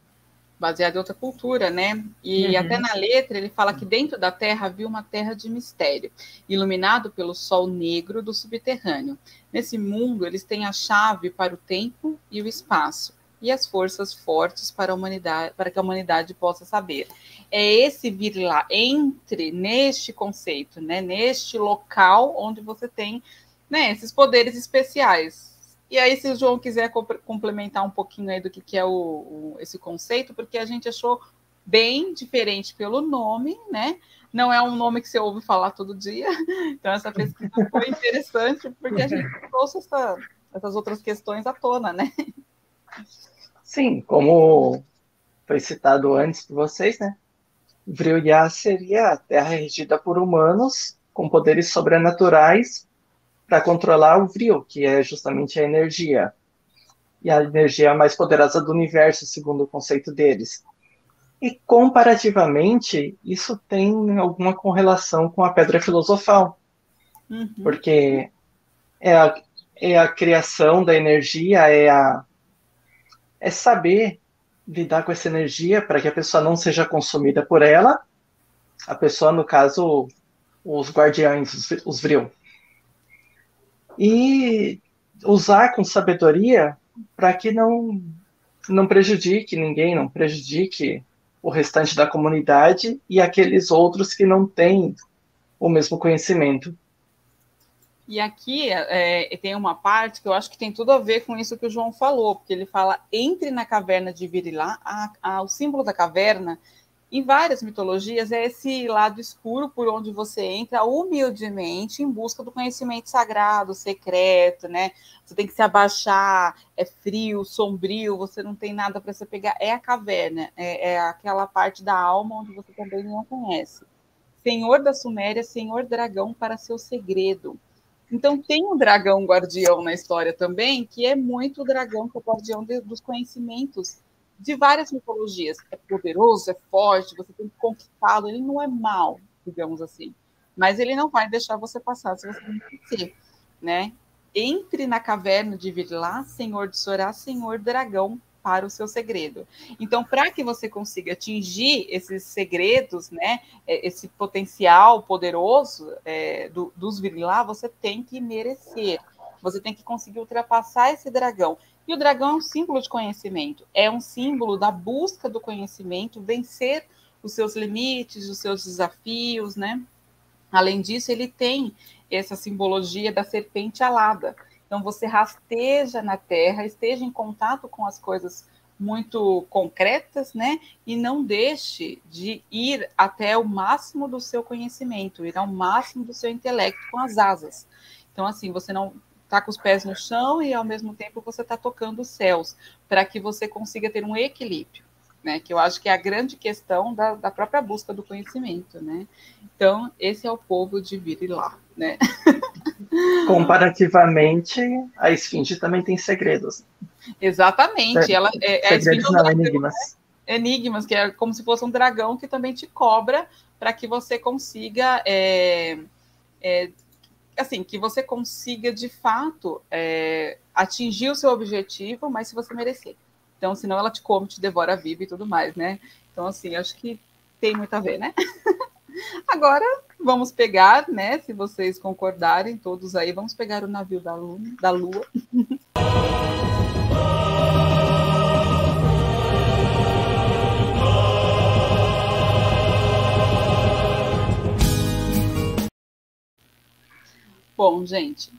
Baseado em outra cultura, né? E até na letra ele fala que dentro da terra havia uma terra de mistério, iluminado pelo sol negro do subterrâneo. Nesse mundo eles têm a chave para o tempo e o espaço, e as forças fortes para a humanidade, para que a humanidade possa saber. É esse vir lá, entre neste conceito, né? Neste local onde você tem, né, esses poderes especiais. E aí, se o João quiser complementar um pouquinho aí do que é esse conceito, porque a gente achou bem diferente pelo nome, né? Não é um nome que você ouve falar todo dia. Então, essa pesquisa foi interessante, porque a gente trouxe essas outras questões à tona, né? Sim, como foi citado antes por vocês, né? Vril-ya seria a terra regida por humanos com poderes sobrenaturais para controlar o vril, que é justamente a energia. E a energia mais poderosa do universo, segundo o conceito deles. E, comparativamente, isso tem alguma correlação com a pedra filosofal. Porque é a criação da energia, é saber lidar com essa energia para que a pessoa não seja consumida por ela. A pessoa, no caso, os guardiães, os vril. E usar com sabedoria para que não prejudique ninguém, não prejudique o restante da comunidade e aqueles outros que não têm o mesmo conhecimento. E aqui tem uma parte que eu acho que tem tudo a ver com isso que o João falou, porque ele fala, entre na caverna de Virilá, o símbolo da caverna, em várias mitologias, é esse lado escuro por onde você entra humildemente em busca do conhecimento sagrado, secreto, né? Você tem que se abaixar, é frio, sombrio, você não tem nada para você pegar. É a caverna, é aquela parte da alma onde você também não conhece. Senhor da Suméria, Senhor Dragão para seu segredo. Então, tem um dragão guardião na história também, que é muito o dragão que é o guardião dos conhecimentos de várias mitologias. É poderoso, é forte, você tem que conquistá-lo, ele não é mau, digamos assim. Mas ele não vai deixar você passar se você não conhecer, né? Entre na caverna de Virilá, Senhor de Sorá, Senhor Dragão, para o seu segredo. Então, para que você consiga atingir esses segredos, né, esse potencial poderoso dos Virilá, você tem que merecer. Você tem que conseguir ultrapassar esse dragão. E o dragão é um símbolo de conhecimento, é um símbolo da busca do conhecimento, vencer os seus limites, os seus desafios, né? Além disso, ele tem essa simbologia da serpente alada. Então, você rasteja na terra, esteja em contato com as coisas muito concretas, né? E não deixe de ir até o máximo do seu conhecimento, ir ao máximo do seu intelecto com as asas. Então, assim, você não está com os pés no chão e, ao mesmo tempo, você está tocando os céus, para que você consiga ter um equilíbrio, né? Que eu acho que é a grande questão da própria busca do conhecimento, né? Então, esse é o povo de Virilá, né? Comparativamente, a esfinge também tem segredos. Exatamente. Ela, segredos não, enigmas. Né? Enigmas, que é como se fosse um dragão que também te cobra para que você consiga... assim, que você consiga, de fato, atingir o seu objetivo, mas se você merecer. Então, senão ela te come, te devora viva e tudo mais, né? Então, assim, acho que tem muito a ver, né? Agora, vamos pegar, né? Se vocês concordarem, todos aí, vamos pegar o navio da Lua. Bom, gente,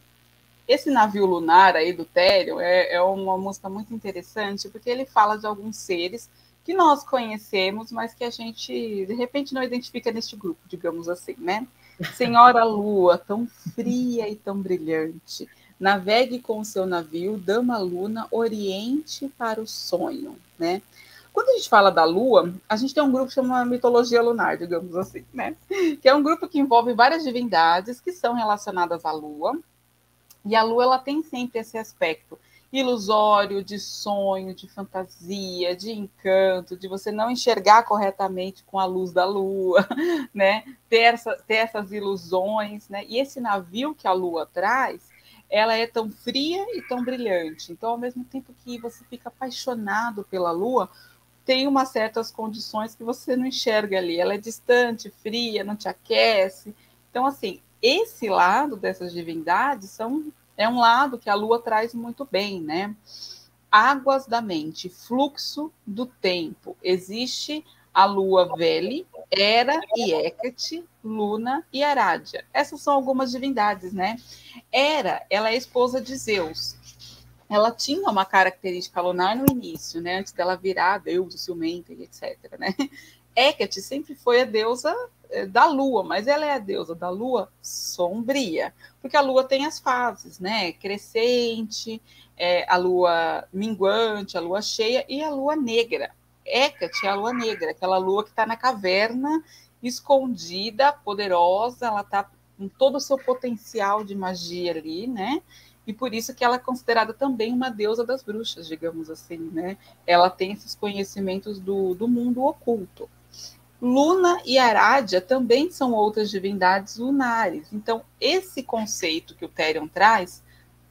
esse navio lunar aí do Therion é uma música muito interessante, porque ele fala de alguns seres que nós conhecemos, mas que a gente, de repente, não identifica neste grupo, digamos assim, né? Senhora Lua, tão fria e tão brilhante, navegue com o seu navio, Dama Luna, oriente para o sonho, né? Quando a gente fala da Lua, a gente tem um grupo que chama Mitologia Lunar, digamos assim, né? Que é um grupo que envolve várias divindades que são relacionadas à Lua, e a Lua, ela tem sempre esse aspecto ilusório, de sonho, de fantasia, de encanto, de você não enxergar corretamente com a luz da Lua, né? Ter essas ilusões, né? E esse navio que a Lua traz, ela é tão fria e tão brilhante. Então, ao mesmo tempo que você fica apaixonado pela Lua, tem umas certas condições que você não enxerga ali. Ela é distante, fria, não te aquece. Então, assim, esse lado dessas divindades é um lado que a Lua traz muito bem, né? Águas da mente, fluxo do tempo. Existe a Lua Veli, Hera e Hecate, Luna e Arádia. Essas são algumas divindades, né? Hera, ela é esposa de Zeus. Ela tinha uma característica lunar no início, né? Antes dela virar deusa ciumenta e etc, né? Hecate sempre foi a deusa da Lua, mas ela é a deusa da Lua sombria, porque a Lua tem as fases, né? Crescente, a Lua minguante, a Lua cheia e a Lua negra. Hecate é a Lua negra, aquela Lua que está na caverna, escondida, poderosa, ela está com todo o seu potencial de magia ali, né? E por isso que ela é considerada também uma deusa das bruxas, digamos assim, né? Ela tem esses conhecimentos do mundo oculto. Luna e Arádia também são outras divindades lunares. Então, esse conceito que o Therion traz,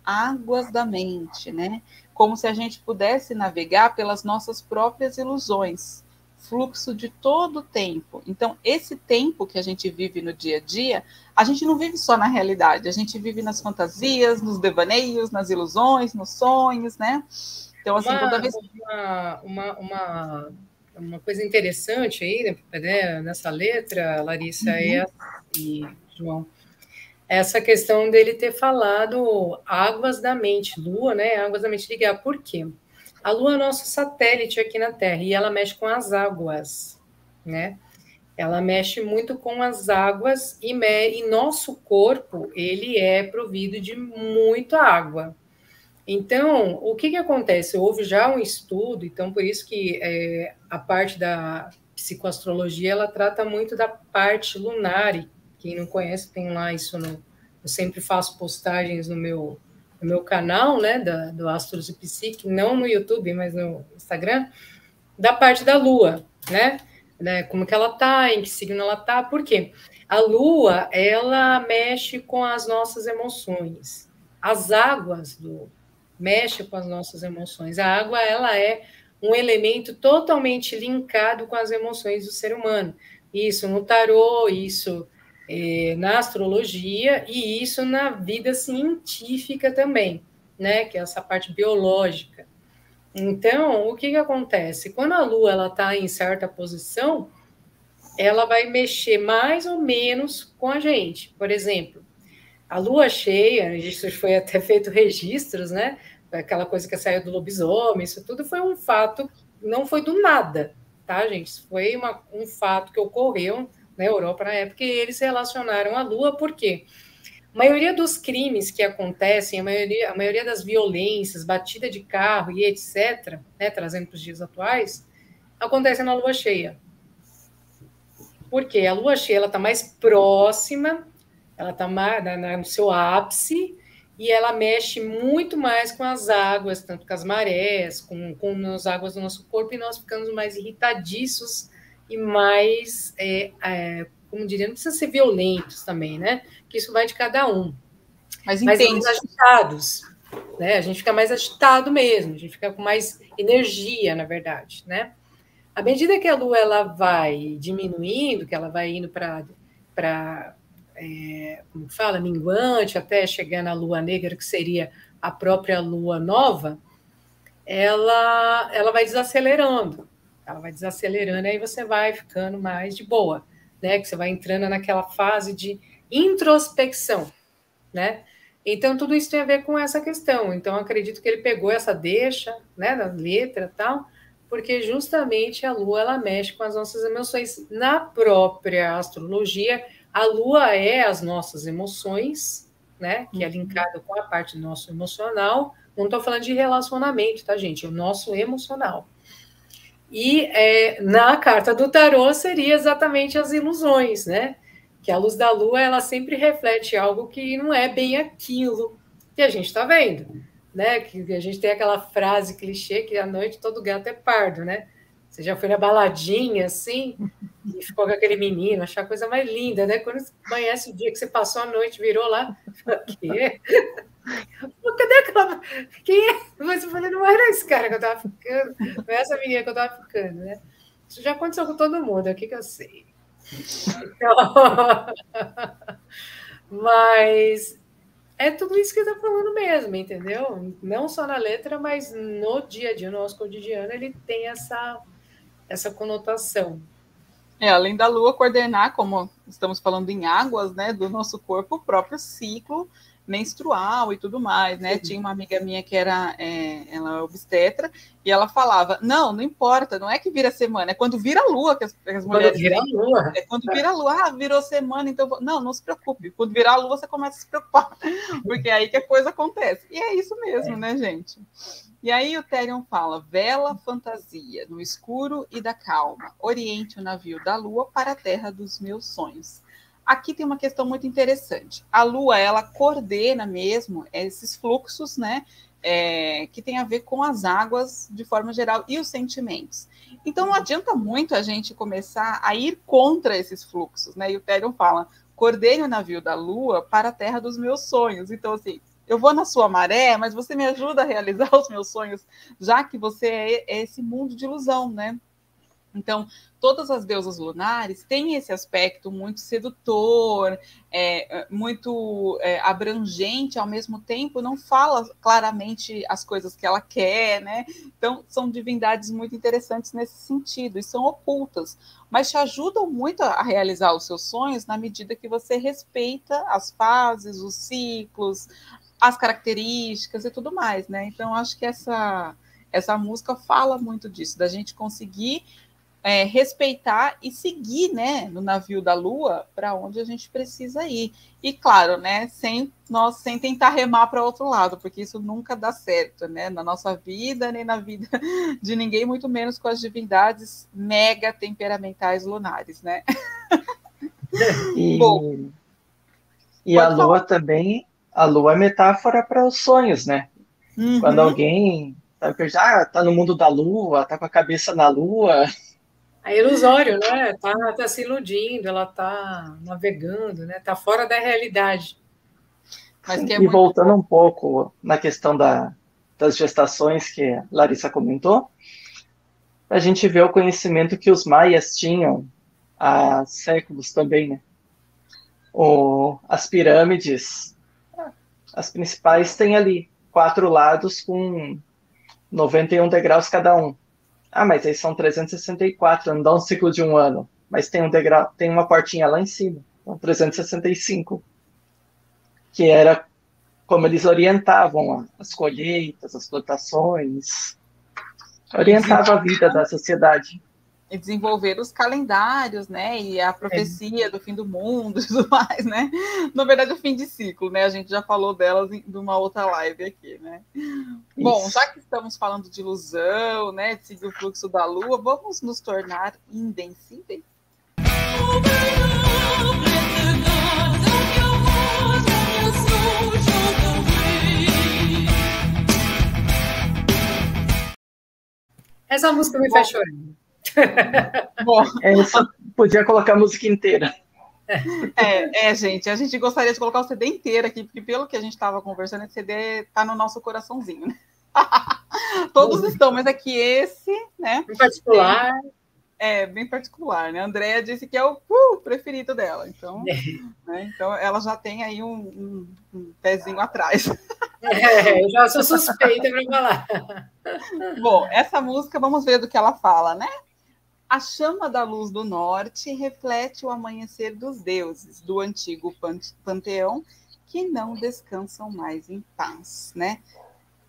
águas da mente, né? Como se a gente pudesse navegar pelas nossas próprias ilusões, fluxo de todo o tempo. Então, esse tempo que a gente vive no dia a dia, a gente não vive só na realidade, a gente vive nas fantasias, nos devaneios, nas ilusões, nos sonhos, né? Então, assim, toda vez... Uma coisa interessante aí, né, nessa letra, Larissa e João, essa questão dele ter falado águas da mente, Lua, né? Águas da mente ligar. Por quê? A Lua é nosso satélite aqui na Terra e ela mexe com as águas, né? Ela mexe muito com as águas e nosso corpo, ele é provido de muita água. Então, o que acontece? Houve já um estudo, então por isso que a parte da psicoastrologia, ela trata muito da parte lunar, e quem não conhece tem lá isso, eu sempre faço postagens no meu canal, né, do Astros e Psique, não no YouTube, mas no Instagram, da parte da Lua, né, como que ela tá, em que signo ela tá, por quê? A lua, ela mexe com as nossas emoções. As águas do mexem com as nossas emoções. A água, ela é um elemento totalmente linkado com as emoções do ser humano. Isso no tarô, isso na astrologia e isso na vida científica também, né? Que é essa parte biológica. Então, o que acontece? Quando a Lua ela está em certa posição, ela vai mexer mais ou menos com a gente. Por exemplo, a Lua cheia, isso foi até feito registros, né? Aquela coisa que saiu do lobisomem, isso tudo foi um fato, não foi do nada, tá, gente? Isso foi um fato que ocorreu na Europa na época e eles relacionaram a Lua, por quê? A maioria dos crimes que acontecem, a maioria das violências, batida de carro e etc., né, trazendo para os dias atuais, acontecem na lua cheia. Por quê? A lua cheia está mais próxima, ela está no seu ápice, e ela mexe muito mais com as águas, tanto com as marés, com as águas do nosso corpo, e nós ficamos mais irritadiços e mais, como diria, não precisa ser violentos também, né? Que isso vai de cada um. Mas mais agitados, né? A gente fica mais agitado mesmo, a gente fica com mais energia, na verdade, né? À medida que a Lua ela vai diminuindo, que ela vai indo para como fala, minguante, até chegar na Lua negra, que seria a própria Lua nova, ela vai desacelerando. Ela vai desacelerando, aí você vai ficando mais de boa, né? Que você vai entrando naquela fase de introspecção, né? Então, tudo isso tem a ver com essa questão. Então, acredito que ele pegou essa deixa, né, da letra e tal, porque justamente a Lua, ela mexe com as nossas emoções. Na própria astrologia, a Lua é as nossas emoções, né, que é linkado com a parte do nosso emocional. Não estou falando de relacionamento, tá, gente? É o nosso emocional. E na carta do tarô seria exatamente as ilusões, né? Que a luz da lua, ela sempre reflete algo que não é bem aquilo que a gente está vendo, né? Que a gente tem aquela frase clichê que à noite todo gato é pardo, né? Você já foi na baladinha, assim, e ficou com aquele menino, achar a coisa mais linda, né? Quando você conhece o dia que você passou a noite, virou lá, quê? Cadê aquela... Quem é? Mas eu falei, não era esse cara que eu tava ficando, não é essa menina que eu tava ficando, né? Isso já aconteceu com todo mundo, aqui que eu sei. Então, mas é tudo isso que está falando mesmo, entendeu? Não só na letra, mas no dia a dia, no nosso cotidiano, ele tem essa conotação. Além da Lua coordenar, como estamos falando em águas, né, do nosso corpo, o próprio ciclo menstrual e tudo mais, né? Sim. Tinha uma amiga minha que ela é obstetra e ela falava, não importa, não é que vira semana, é quando vira a lua que as mulheres... Quando vira a lua. É quando vira a lua, virou semana, então... Não se preocupe, quando virar a lua você começa a se preocupar, porque é aí que a coisa acontece. E é isso mesmo, né, gente? E aí o Therion fala, vela fantasia, no escuro e da calma, oriente o navio da lua para a terra dos meus sonhos. Aqui tem uma questão muito interessante. A Lua, ela coordena mesmo esses fluxos, né? Que tem a ver com as águas de forma geral e os sentimentos. Então, não adianta muito a gente começar a ir contra esses fluxos, né? E o Therion fala, coordene o navio da Lua para a terra dos meus sonhos. Então, assim, eu vou na sua maré, mas você me ajuda a realizar os meus sonhos, já que você é esse mundo de ilusão, né? Então, todas as deusas lunares têm esse aspecto muito sedutor, muito abrangente, ao mesmo tempo não fala claramente as coisas que ela quer, né? Então, são divindades muito interessantes nesse sentido, e são ocultas, mas te ajudam muito a realizar os seus sonhos na medida que você respeita as fases, os ciclos, as características e tudo mais, né? Então, acho que essa música fala muito disso, da gente conseguir respeitar e seguir, né, no navio da Lua para onde a gente precisa ir. E claro, né, sem tentar remar para outro lado, porque isso nunca dá certo, né, na nossa vida, nem na vida de ninguém, muito menos com as divindades mega temperamentais lunares, né? E a Lua também, a Lua é metáfora para os sonhos, né? Uhum. Quando alguém já tá no mundo da Lua, tá com a cabeça na Lua, É ilusório, né? Tá se iludindo, ela tá navegando, né? Tá fora da realidade. Mas que é E muito voltando um pouco na questão das gestações que a Larissa comentou, a gente vê o conhecimento que os maias tinham há séculos também, né? As pirâmides, as principais, têm ali 4 lados com 91 degraus cada um. Ah, mas aí são 364, não dá um ciclo de um ano. Mas tem um degrau, tem uma portinha lá em cima, então 365, que era como eles orientavam as colheitas, as plantações, orientava a vida da sociedade. e desenvolver os calendários, né? E a profecia do fim do mundo e tudo mais, né? Na verdade, o fim de ciclo, né? A gente já falou delas em uma outra live aqui, né? Bom, já que estamos falando de ilusão, né? De seguir o fluxo da Lua, vamos nos tornar invencíveis? Essa música me faz chorando. Bom, essa podia colocar a música inteira. Gente, a gente gostaria de colocar o CD inteiro aqui, porque pelo que a gente estava conversando, esse CD está no nosso coraçãozinho, né? Todos estão, mas é que esse, né? Em particular. Bem particular, né? A Andrea disse que é o preferido dela, então, né? Então ela já tem aí um pezinho atrás. Eu já sou suspeita para falar. Bom, essa música, vamos ver do que ela fala, né? A chama da luz do norte reflete o amanhecer dos deuses do antigo panteão que não descansam mais em paz, né?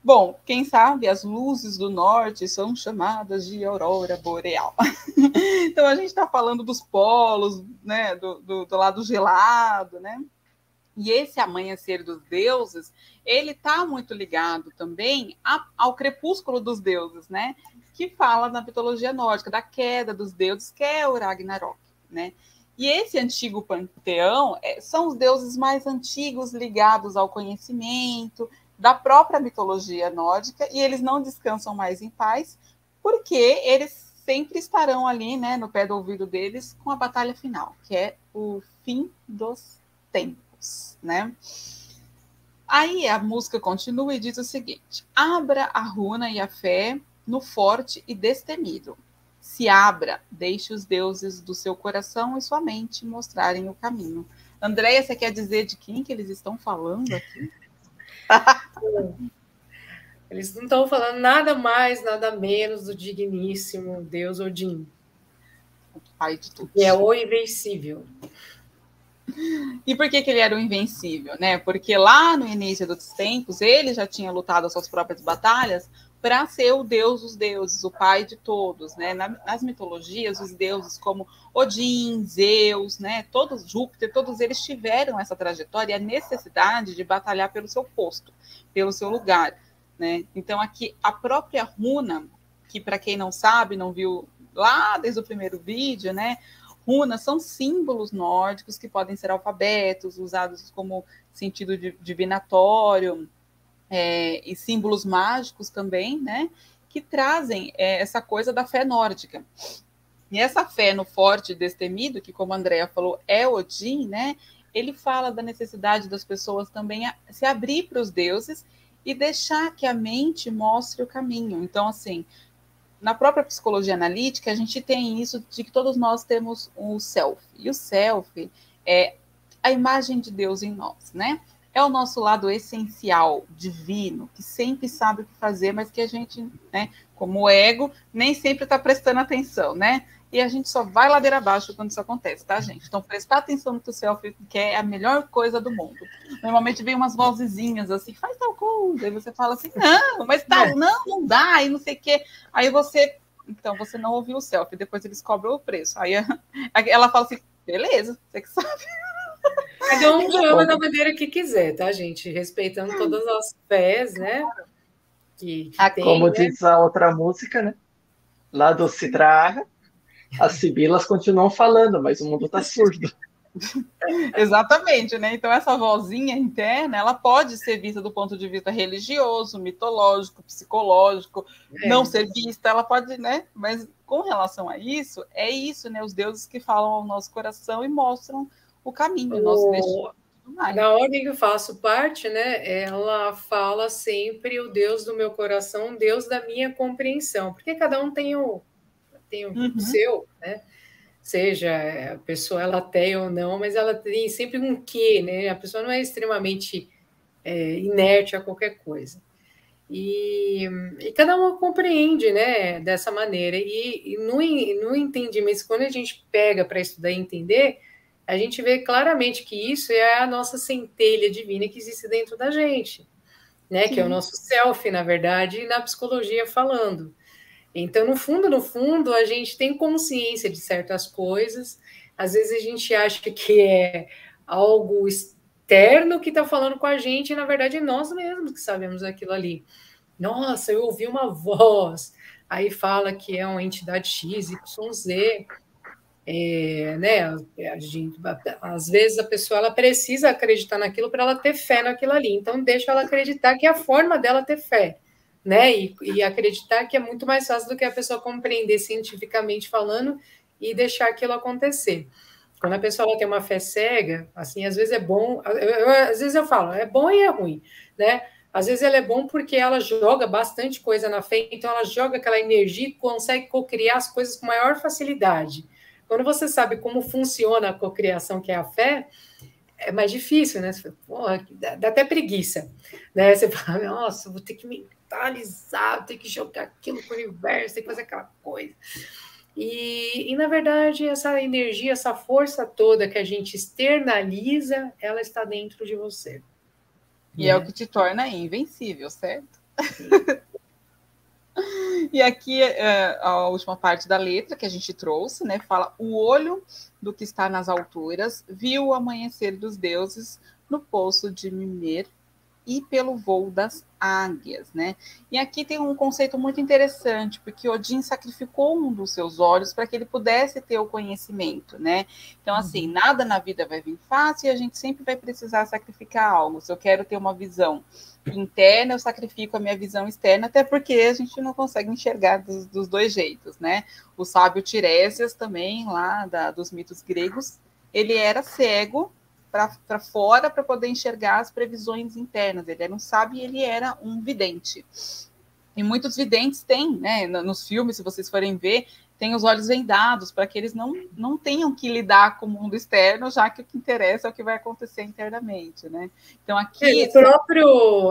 Bom, quem sabe as luzes do norte são chamadas de aurora boreal. Então a gente está falando dos polos, né? Do lado gelado, né? E esse amanhecer dos deuses, ele está muito ligado também ao crepúsculo dos deuses, né? Que fala na mitologia nórdica, da queda dos deuses, que é o Ragnarok, né? E esse antigo panteão são os deuses mais antigos ligados ao conhecimento da própria mitologia nórdica, e eles não descansam mais em paz, porque eles sempre estarão ali, né, no pé do ouvido deles, com a batalha final, que é o fim dos tempos, né? Aí a música continua e diz o seguinte: abra a runa e a fé no forte e destemido. Se abra, deixe os deuses do seu coração e sua mente mostrarem o caminho. Andréia, você quer dizer de quem que eles estão falando aqui? Eles não estão falando nada mais, nada menos do digníssimo Deus Odin. O pai de tudo. Que é o invencível. E por que ele era o invencível, né? Porque lá no início dos tempos, ele já tinha lutado as suas próprias batalhas para ser o deus dos deuses, o pai de todos, né? Nas mitologias, os deuses como Odin, Zeus, né? Todos, Júpiter, todos eles tiveram essa trajetória e a necessidade de batalhar pelo seu posto, pelo seu lugar, né? Então aqui a própria runa, que para quem não sabe, não viu lá desde o primeiro vídeo, né? Runas são símbolos nórdicos que podem ser alfabetos, usados como sentido divinatório, e símbolos mágicos também, né? Que trazem essa coisa da fé nórdica. E essa fé no forte destemido, que como a Andrea falou, é Odin, né? Ele fala da necessidade das pessoas também se abrir para os deuses e deixar que a mente mostre o caminho. Então, assim, na própria psicologia analítica, a gente tem isso de que todos nós temos o self. E o self é a imagem de Deus em nós, né? É o nosso lado essencial, divino, que sempre sabe o que fazer, mas que a gente, né, como ego, nem sempre está prestando atenção, né? E a gente só vai ladeira abaixo quando isso acontece, tá, gente? Então, prestar atenção no que o self quer é a melhor coisa do mundo. Normalmente vem umas vozezinhas assim, faz tal coisa, aí você fala assim, não, mas tal, não dá, e não sei o quê. Aí você não ouviu o self, depois eles cobram o preço. Aí ela fala assim, beleza, você que sabe. Cada um chama da maneira que quiser, tá, gente? Respeitando todas as fés, né? Que tem, como né? diz a outra música, né? Lá do Citraha, as sibilas continuam falando, mas o mundo tá surdo. Exatamente, né? Então, essa vozinha interna, ela pode ser vista do ponto de vista religioso, mitológico, psicológico, não ser vista, ela pode, né? Mas com relação a isso, é isso, né? Os deuses que falam ao nosso coração e mostram o caminho, o nosso destino. Na ordem que eu faço parte, né? Ela fala sempre o Deus do meu coração, o Deus da minha compreensão, porque cada um tem o seu, né? Seja a pessoa ela ateia ou não, mas ela tem sempre um quê, né? A pessoa não é extremamente inerte a qualquer coisa. E cada um compreende, né, dessa maneira. E no entendimento, quando a gente pega para estudar e entender, a gente vê claramente que isso é a nossa centelha divina que existe dentro da gente, né? Sim. Que é o nosso self, na verdade, na psicologia falando. Então, no fundo, a gente tem consciência de certas coisas. Às vezes a gente acha que é algo externo que está falando com a gente, e na verdade é nós mesmos que sabemos aquilo ali. Nossa, eu ouvi uma voz, aí fala que é uma entidade X, Y, Z. Né? Às vezes a pessoa ela precisa acreditar naquilo para ela ter fé naquilo ali. Então, deixa ela acreditar que é a forma dela ter fé. Né? E acreditar que é muito mais fácil do que a pessoa compreender cientificamente falando e deixar aquilo acontecer. Quando a pessoa ela tem uma fé cega, assim, às vezes é bom, às vezes eu falo, é bom e é ruim, né? Às vezes ela é bom porque ela joga bastante coisa na fé, então ela joga aquela energia e consegue cocriar as coisas com maior facilidade. Quando você sabe como funciona a cocriação, que é a fé, é mais difícil, né? Você fala, porra, dá até preguiça, né? Você fala, nossa, vou ter que mentalizar, vou ter que jogar aquilo para o universo, tem que fazer aquela coisa. E, na verdade, essa energia, essa força toda que a gente externaliza, ela está dentro de você. E é o que te torna invencível, certo? E aqui, a última parte da letra que a gente trouxe, né? Fala, o olho do que está nas alturas viu o amanhecer dos deuses no poço de Mimer e pelo voo das águias, né? E aqui tem um conceito muito interessante, porque Odin sacrificou um dos seus olhos para que ele pudesse ter o conhecimento, né? Então, assim, nada na vida vai vir fácil e a gente sempre vai precisar sacrificar algo. Se eu quero ter uma visão interna, eu sacrifico a minha visão externa, até porque a gente não consegue enxergar dos dois jeitos, né? O sábio Tiresias também, lá dos mitos gregos, ele era cego para fora para poder enxergar as previsões internas. Ele era um sábio e ele era um vidente. E muitos videntes têm, né? Nos filmes, se vocês forem ver, tem os olhos vendados para que eles não tenham que lidar com o mundo externo, já que o que interessa é o que vai acontecer internamente, né? Então aqui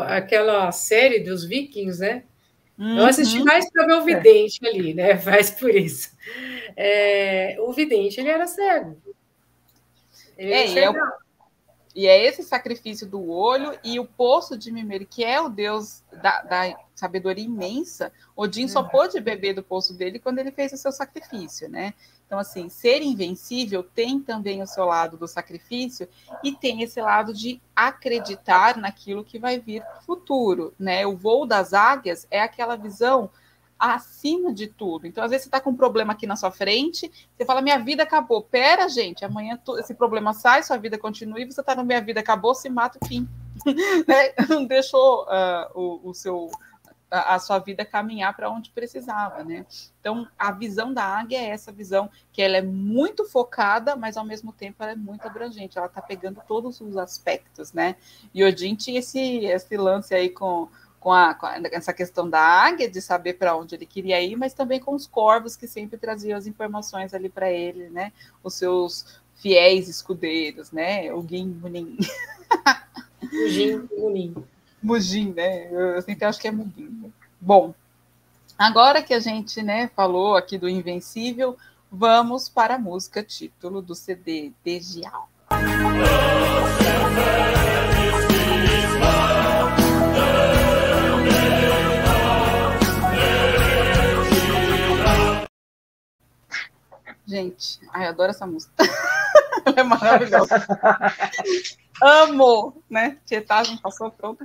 aquela série dos Vikings, né? Eu assisti mais para ver o vidente ali, né? Faz por isso. O vidente ele era cego. E é esse sacrifício do olho e o poço de Mimer, que é o deus da sabedoria imensa. Odin só pôde beber do poço dele quando ele fez o seu sacrifício, né? Então, assim, ser invencível tem também o seu lado do sacrifício e tem esse lado de acreditar naquilo que vai vir no futuro, né? O voo das águias é aquela visão acima de tudo. Então, às vezes, você está com um problema aqui na sua frente, você fala, minha vida acabou. Pera, gente, amanhã esse problema sai, sua vida continua, e você está no minha vida acabou, se mata, fim. Né? Não deixou a sua vida caminhar para onde precisava, né? Então, a visão da águia é essa visão que ela é muito focada, mas, ao mesmo tempo, ela é muito abrangente. Ela está pegando todos os aspectos, né? E Odin tinha esse lance aí com essa questão da águia, de saber para onde ele queria ir, mas também com os corvos que sempre traziam as informações ali para ele, né? Os seus fiéis escudeiros, né? O Gin-Munin. Mugin, né? Eu sempre acho que é Mugin. Bom, agora que a gente, né, falou aqui do Invencível, vamos para a música título do CD Degial. Gente, eu adoro essa música. Ela é maravilhosa. Amo, né? Tietagem passou, pronto.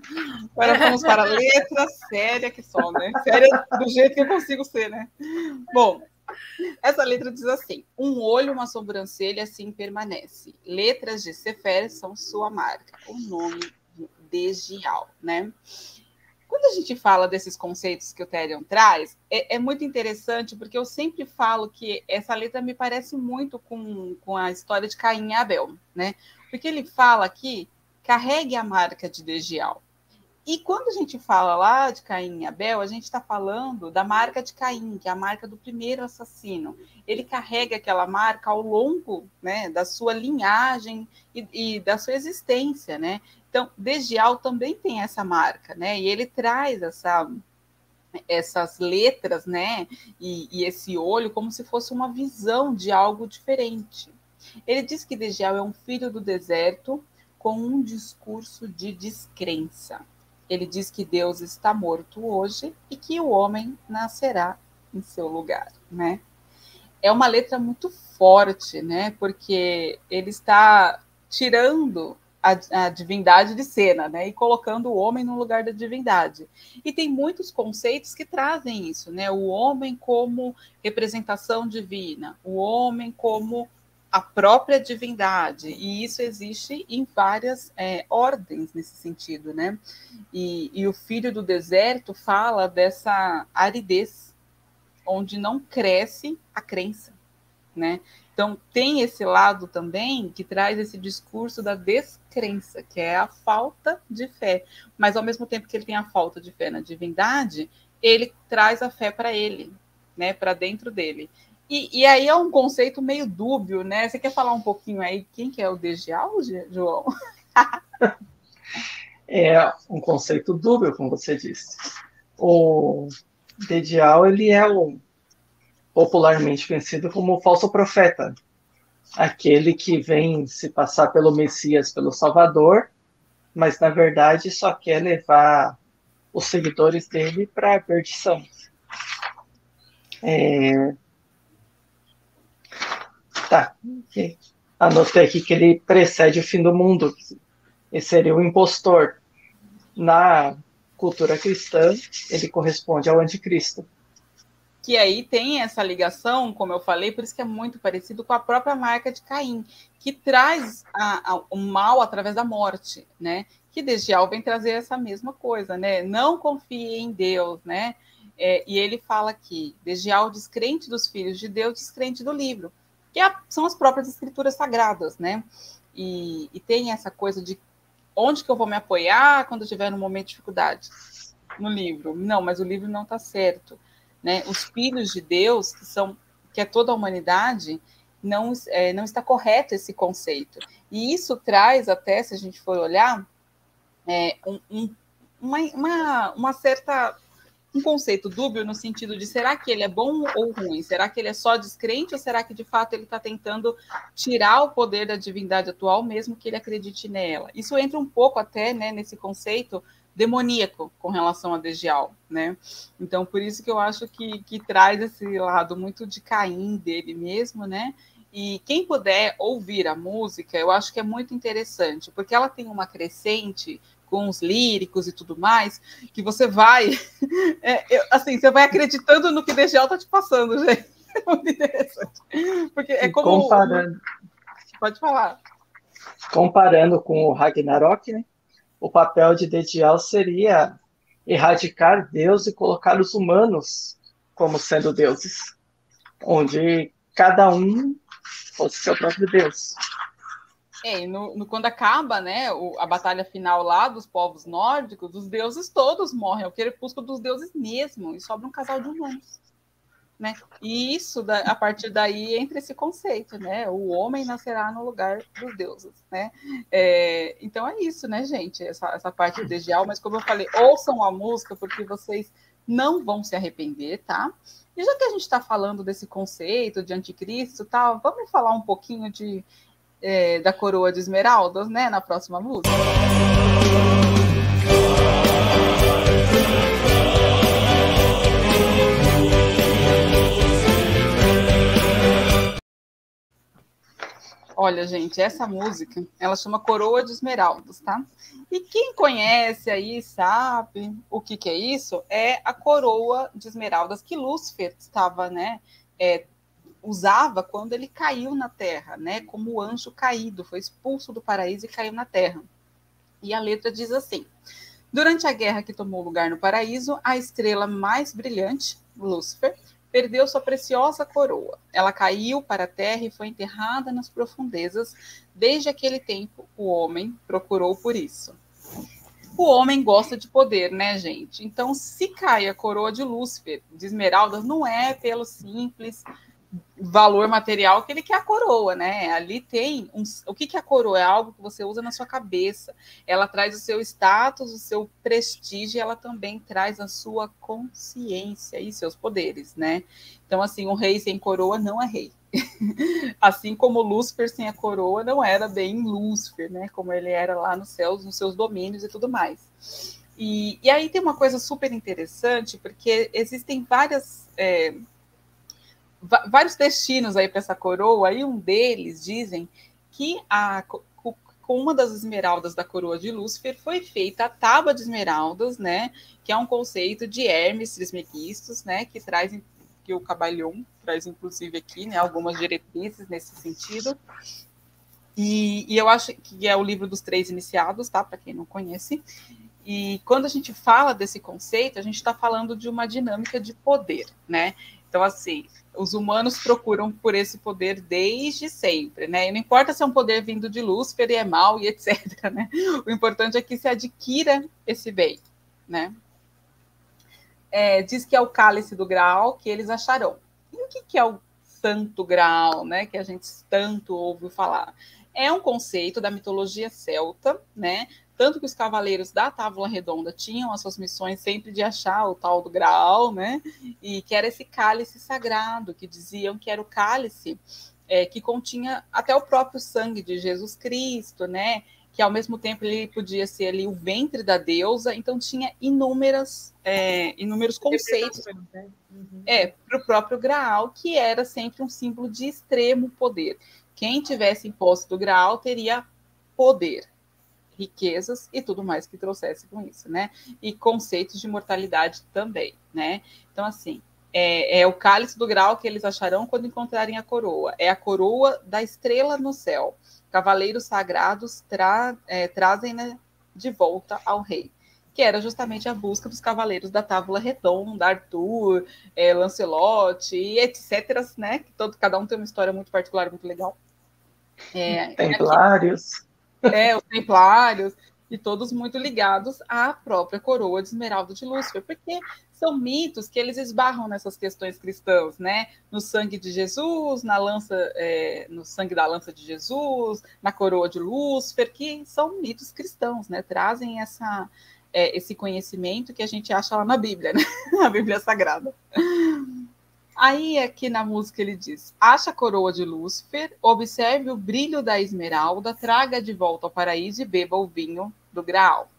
Agora vamos para a letra séria que só, né? Séria do jeito que eu consigo ser, né? Bom, Essa letra diz assim: um olho, uma sobrancelha, assim permanece. Letras de Sefer são sua marca. O nome de Gial, né? Quando a gente fala desses conceitos que o Therion traz, é muito interessante, porque eu sempre falo que essa letra me parece muito com a história de Caim e Abel, né? Porque ele fala aqui, carregue a marca de Degial. E quando a gente fala lá de Caim e Abel, a gente está falando da marca de Caim, que é a marca do primeiro assassino. Ele carrega aquela marca ao longo, né, da sua linhagem e da sua existência, né? Então, Degial também tem essa marca, né? E ele traz essas letras, né? E esse olho como se fosse uma visão de algo diferente. Ele diz que Degial é um filho do deserto com um discurso de descrença. Ele diz que Deus está morto hoje e que o homem nascerá em seu lugar, né? É uma letra muito forte, né? Porque ele está tirando a divindade de cena, né? E colocando o homem no lugar da divindade. E tem muitos conceitos que trazem isso, né? O homem como representação divina, o homem como a própria divindade, e isso existe em várias ordens nesse sentido, né? E o filho do deserto fala dessa aridez, onde não cresce a crença, né? Então, tem esse lado também que traz esse discurso da descrença, que é a falta de fé. Mas, ao mesmo tempo que ele tem a falta de fé na divindade, ele traz a fé para ele, né? Para dentro dele. E aí é um conceito meio dúbio, né? Você quer falar um pouquinho aí quem que é o Degial, João? É um conceito dúbio, como você disse. O Degial, ele é popularmente conhecido como o falso profeta, aquele que vem se passar pelo Messias, pelo Salvador, mas na verdade só quer levar os seguidores dele para a perdição. Tá, anotei aqui que ele precede o fim do mundo, ele seria o impostor. Na cultura cristã, ele corresponde ao anticristo. Que aí tem essa ligação, como eu falei, por isso que é muito parecido com a própria marca de Caim, que traz o mal através da morte, né? Que Degial vem trazer essa mesma coisa, né? Não confie em Deus, né? E ele fala aqui, Degial descrente dos filhos de Deus, descrente do livro, que são as próprias escrituras sagradas, né? E tem essa coisa de onde que eu vou me apoiar quando eu estiver num momento de dificuldade? No livro. Não, mas o livro não está certo. Né? Os filhos de Deus, que é toda a humanidade, não está correto esse conceito. E isso traz até, se a gente for olhar, uma certa... um conceito dúbio no sentido de será que ele é bom ou ruim? Será que ele é só descrente ou será que de fato ele está tentando tirar o poder da divindade atual mesmo que ele acredite nela? Isso entra um pouco até, né, nesse conceito demoníaco com relação a Degial, né? Então, por isso que eu acho que traz esse lado muito de Caim dele mesmo, né? E quem puder ouvir a música, eu acho que é muito interessante, porque ela tem uma crescente com os líricos e tudo mais, que você vai, assim, você vai acreditando no que Degial está te passando, gente. É muito interessante. Porque é como... Comparando, pode falar. Comparando com o Ragnarok, né? O papel de Degial seria erradicar Deus e colocar os humanos como sendo deuses, onde cada um fosse seu próprio Deus. Quando acaba, né, a batalha final lá dos povos nórdicos, os deuses todos morrem, é o crepúsculo dos deuses mesmo, e sobra um casal de humanos. Né? E isso, a partir daí, entra esse conceito, né? O homem nascerá no lugar dos deuses, né? Então é isso, né, gente? Essa parte do Degial, mas como eu falei, ouçam a música, porque vocês não vão se arrepender, tá? E já que a gente está falando desse conceito de anticristo e tal, vamos falar um pouquinho da coroa de esmeraldas, né? Na próxima música. Olha, gente, essa música, ela chama Coroa de Esmeraldas, tá? E quem conhece aí, sabe o que é isso? É a coroa de esmeraldas que Lúcifer estava, né, usava quando ele caiu na Terra, né? Como o anjo caído, foi expulso do paraíso e caiu na Terra. E a letra diz assim: durante a guerra que tomou lugar no paraíso, a estrela mais brilhante, Lúcifer, perdeu sua preciosa coroa. Ela caiu para a terra e foi enterrada nas profundezas. Desde aquele tempo, o homem procurou por isso. O homem gosta de poder, né, gente? Então, se cai a coroa de Lúcifer, de esmeraldas, não é pelo simples valor material que ele quer a coroa, né? Ali tem o que é a coroa? É algo que você usa na sua cabeça. Ela traz o seu status, o seu prestígio, e ela também traz a sua consciência e seus poderes, né? Então, assim, um rei sem coroa não é rei. Assim como Lúcifer sem a coroa não era bem Lúcifer, né? Como ele era lá nos céus, nos seus domínios e tudo mais. E aí tem uma coisa super interessante, porque existem vários destinos aí para essa coroa, e um deles dizem que com uma das esmeraldas da coroa de Lúcifer foi feita a tábua de esmeraldas, né? Que é um conceito de Hermes Trismegistus, né? Que o Cabalhon traz, inclusive, aqui, né? Algumas diretrizes nesse sentido. E eu acho que é o livro dos 3 iniciados, tá? Para quem não conhece. E quando a gente fala desse conceito, a gente está falando de uma dinâmica de poder, né? Então, assim, os humanos procuram por esse poder desde sempre, né? E não importa se é um poder vindo de Lúcifer e é mau e etc, né? O importante é que se adquira esse bem, né? Diz que é o cálice do Graal que eles acharão. E o que é o Santo Graal, né? Que a gente tanto ouve falar. É um conceito da mitologia celta, né? Tanto que os cavaleiros da Távola Redonda tinham as suas missões sempre de achar o tal do Graal, né? E que era esse cálice sagrado, que diziam que era o cálice que continha até o próprio sangue de Jesus Cristo, né? Que ao mesmo tempo ele podia ser ali o ventre da deusa, então tinha inúmeros conceitos para o próprio Graal, que era sempre um símbolo de extremo poder. Quem tivesse em posse do Graal teria poder, riquezas e tudo mais que trouxesse com isso, né? E conceitos de mortalidade também, né? Então, assim, é o cálice do Graal que eles acharão quando encontrarem a coroa. É a coroa da estrela no céu. Cavaleiros sagrados trazem de volta ao rei, que era justamente a busca dos cavaleiros da Távola Redonda, Arthur, Lancelot e etc, né? Que cada um tem uma história muito particular, muito legal. Templários. Os Templários, e todos muito ligados à própria coroa de esmeralda de Lúcifer, porque são mitos que eles esbarram nessas questões cristãs, né? No sangue de Jesus, no sangue da lança de Jesus, na coroa de Lúcifer, que são mitos cristãos, né? Trazem esse conhecimento que a gente acha lá na Bíblia, né? Na Bíblia Sagrada. Aí aqui na música ele diz: acha a coroa de Lúcifer, observe o brilho da esmeralda, traga de volta ao paraíso e beba o vinho do Graal.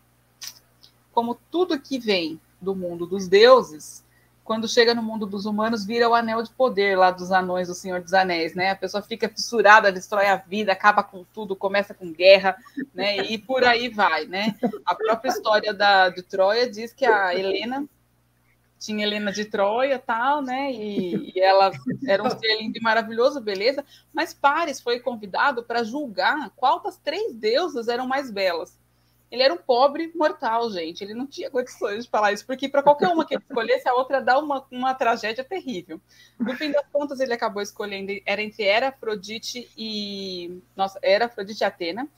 Como tudo que vem do mundo dos deuses, quando chega no mundo dos humanos, vira o anel de poder lá dos anões do Senhor dos Anéis, né? A pessoa fica fissurada, destrói a vida, acaba com tudo, começa com guerra, né? E por aí vai, né? A própria história de Troia diz que a Helena tinha Helena de Troia, tal, né? E ela era um ser lindo e maravilhoso, beleza. Mas Paris foi convidado para julgar qual das 3 deusas eram mais belas. Ele era um pobre mortal, gente. Ele não tinha condições de falar isso, porque para qualquer uma que ele escolhesse, a outra dá uma tragédia terrível. No fim das contas, ele acabou escolhendo era Afrodite e Atena.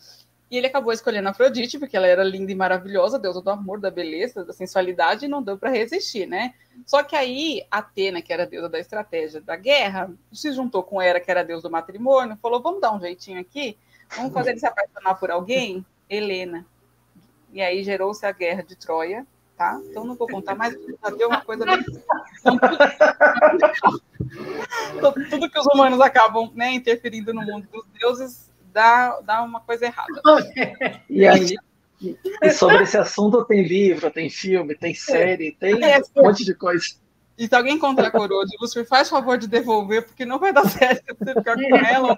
E ele acabou escolhendo a Afrodite, porque ela era linda e maravilhosa, deusa do amor, da beleza, da sensualidade, e não deu para resistir, né? Só que aí, Atena, que era a deusa da estratégia da guerra, se juntou com Hera, que era a deusa do matrimônio, falou, vamos dar um jeitinho aqui? Vamos fazer ele se apaixonar por alguém? Helena. E aí gerou-se a guerra de Troia, tá? Então não vou contar mais, já deu uma coisa bem... Tudo que os humanos acabam, né, interferindo no mundo dos deuses dá uma coisa errada. E aí, e sobre esse assunto tem livro, tem filme, tem série, tem um monte de coisa. E se alguém encontrar a coroa de Lúcifer, faz favor de devolver, porque não vai dar certo você ficar com ela,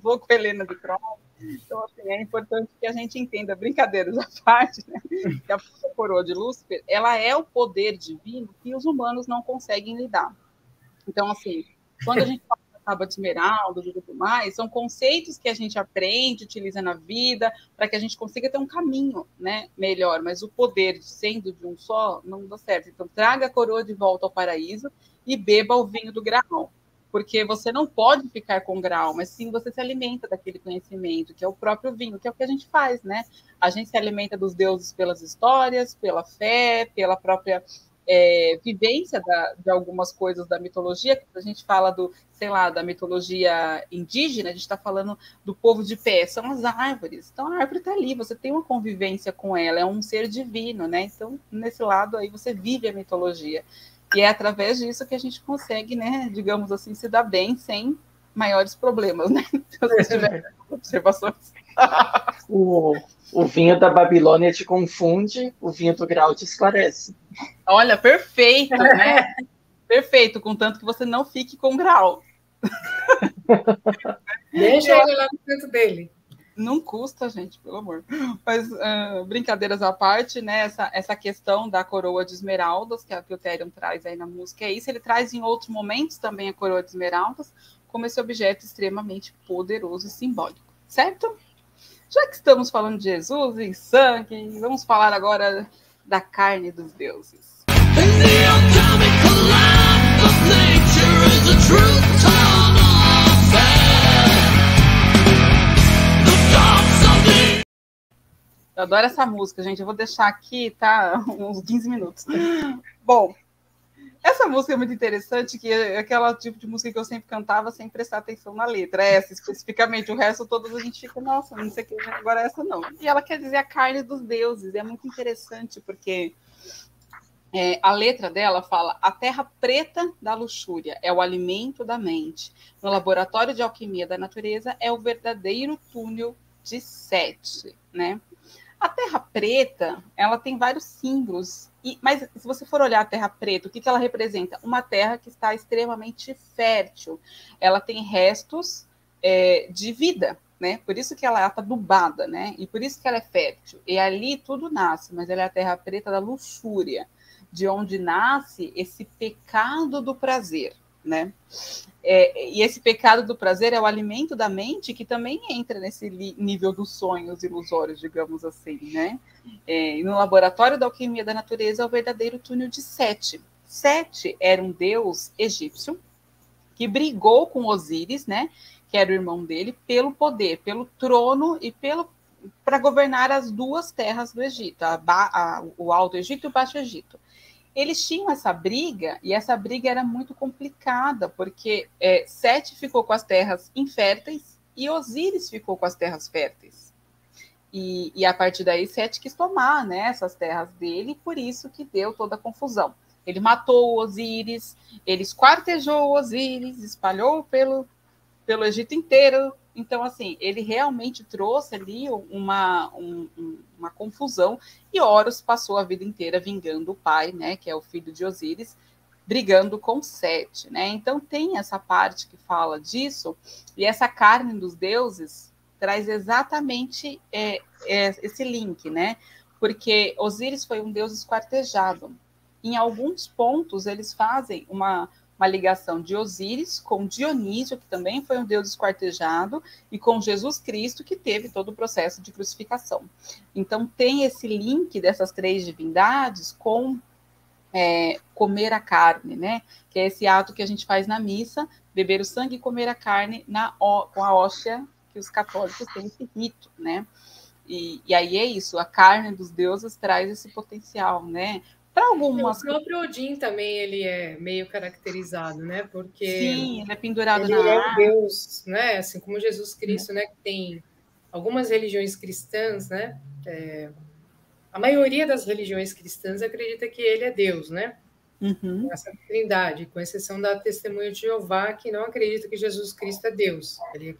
ou com a Helena de Troia. Então, assim, é importante que a gente entenda, brincadeiras à parte, né? Que a coroa de Lúcifer, ela é o poder divino que os humanos não conseguem lidar. Então, assim, quando a gente fala da tábua de esmeralda e tudo mais, são conceitos que a gente aprende, utiliza na vida, para que a gente consiga ter um caminho, né, melhor. Mas o poder, sendo de um só, não dá certo. Então, traga a coroa de volta ao paraíso e beba o vinho do Graal. Porque você não pode ficar com grau, mas sim você se alimenta daquele conhecimento, que é o próprio vinho, que é o que a gente faz, né? A gente se alimenta dos deuses pelas histórias, pela fé, pela própria vivência de algumas coisas da mitologia. Quando a gente fala do, sei lá, da mitologia indígena, a gente está falando do povo de pé, são as árvores. Então a árvore está ali, você tem uma convivência com ela, é um ser divino, né? Então, nesse lado aí, você vive a mitologia. E é através disso que a gente consegue, né, digamos assim, se dar bem sem maiores problemas, né? Se você tiver observações. O vinho da Babilônia te confunde, o vinho do Graal te esclarece. Olha, perfeito, né? Perfeito, contanto que você não fique com grau. Deixa ele lá no canto dele. Não custa, gente, pelo amor. Mas, brincadeiras à parte, né? Essa questão da coroa de esmeraldas, que o Therion traz aí na música, é isso. Ele traz em outros momentos também a coroa de esmeraldas, como esse objeto extremamente poderoso e simbólico, certo? Já que estamos falando de Jesus e sangue, vamos falar agora da carne dos deuses. Eu adoro essa música, gente. Eu vou deixar aqui, tá? Uns 15 minutos. Bom, essa música é muito interessante, que é aquela tipo de música que eu sempre cantava sem prestar atenção na letra. Essa, especificamente. O resto, todas a gente fica, nossa, não sei o que, agora essa não. E ela quer dizer a carne dos deuses. É muito interessante, porque a letra dela fala: a terra preta da luxúria é o alimento da mente. No laboratório de alquimia da natureza é o verdadeiro túnel de Sete, né? A terra preta, ela tem vários símbolos, mas se você for olhar a terra preta, o que ela representa? Uma terra que está extremamente fértil. Ela tem restos de vida, né? Por isso que ela está adubada, né? E por isso que ela é fértil. E ali tudo nasce, mas ela é a terra preta da luxúria, de onde nasce esse pecado do prazer, né? E esse pecado do prazer é o alimento da mente, que também entra nesse nível dos sonhos ilusórios, digamos assim, né? No laboratório da alquimia da natureza é o verdadeiro túnel de Sete. Sete era um deus egípcio que brigou com Osíris, né? Que era o irmão dele, pelo poder, pelo trono e para governar as duas terras do Egito, o Alto Egito e o Baixo Egito. Eles tinham essa briga, e essa briga era muito complicada, porque Sete ficou com as terras inférteis e Osíris ficou com as terras férteis. E a partir daí, Sete quis tomar, né, essas terras dele, e por isso que deu toda a confusão. Ele matou o Osíris, ele esquartejou o Osíris, espalhou pelo Egito inteiro. Então, assim, ele realmente trouxe ali uma confusão, e Horus passou a vida inteira vingando o pai, né, que é o filho de Osíris, brigando com Sete, né? Então tem essa parte que fala disso, e essa carne dos deuses traz exatamente esse link, né? Porque Osíris foi um deus esquartejado. Em alguns pontos eles fazem uma ligação de Osíris com Dionísio, que também foi um deus esquartejado, e com Jesus Cristo, que teve todo o processo de crucificação. Então, tem esse link dessas três divindades com comer a carne, né? Que é esse ato que a gente faz na missa, beber o sangue e comer a carne com a hóstia, que os católicos têm esse rito, né? E aí é isso, a carne dos deuses traz esse potencial, né? Para algumas... O próprio Odin também, ele é meio caracterizado, né? Porque sim, ele é pendurado ele é um deus, né? Assim como Jesus Cristo, né? Que tem algumas religiões cristãs, né? A maioria das religiões cristãs acredita que ele é Deus, né? Uhum. Essa trindade, com exceção da Testemunha de Jeová, que não acredita que Jesus Cristo é Deus. Ele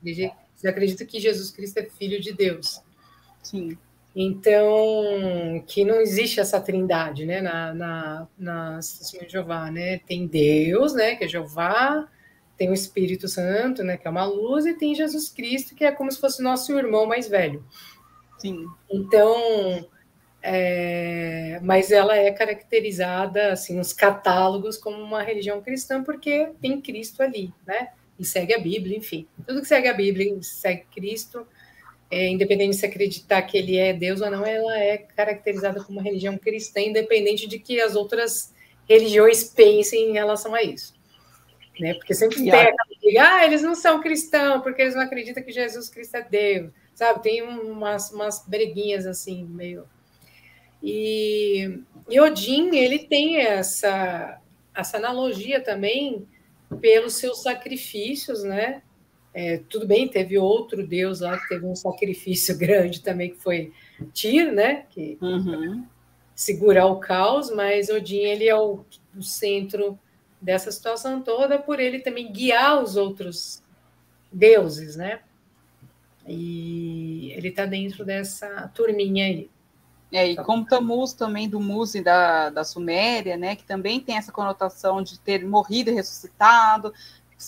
acredita que Jesus Cristo é filho de Deus. Sim. Então, que não existe essa trindade, né, na Testemunha de Jeová, né? Tem Deus, né, que é Jeová, tem o Espírito Santo, né, que é uma luz, e tem Jesus Cristo, que é como se fosse nosso irmão mais velho. Sim. Então, Mas ela é caracterizada, assim, nos catálogos como uma religião cristã, porque tem Cristo ali, né? E segue a Bíblia, enfim. Tudo que segue a Bíblia, segue Cristo, independente de se acreditar que ele é Deus ou não, ela é caracterizada como uma religião cristã, independente de que as outras religiões pensem em relação a isso. Né? Porque sempre tem aquela que eles não são cristãos, porque eles não acreditam que Jesus Cristo é Deus, sabe? Tem umas breguinhas assim, meio... E Odin, ele tem essa analogia também pelos seus sacrifícios, né? Tudo bem, teve outro deus lá que teve um sacrifício grande também, que foi Tyr, né? Que segurar o caos, mas Odin, ele é o centro dessa situação toda, por ele também guiar os outros deuses, né? E ele está dentro dessa turminha aí. E como Tammuz também, do Muse da Suméria, né, que também tem essa conotação de ter morrido e ressuscitado,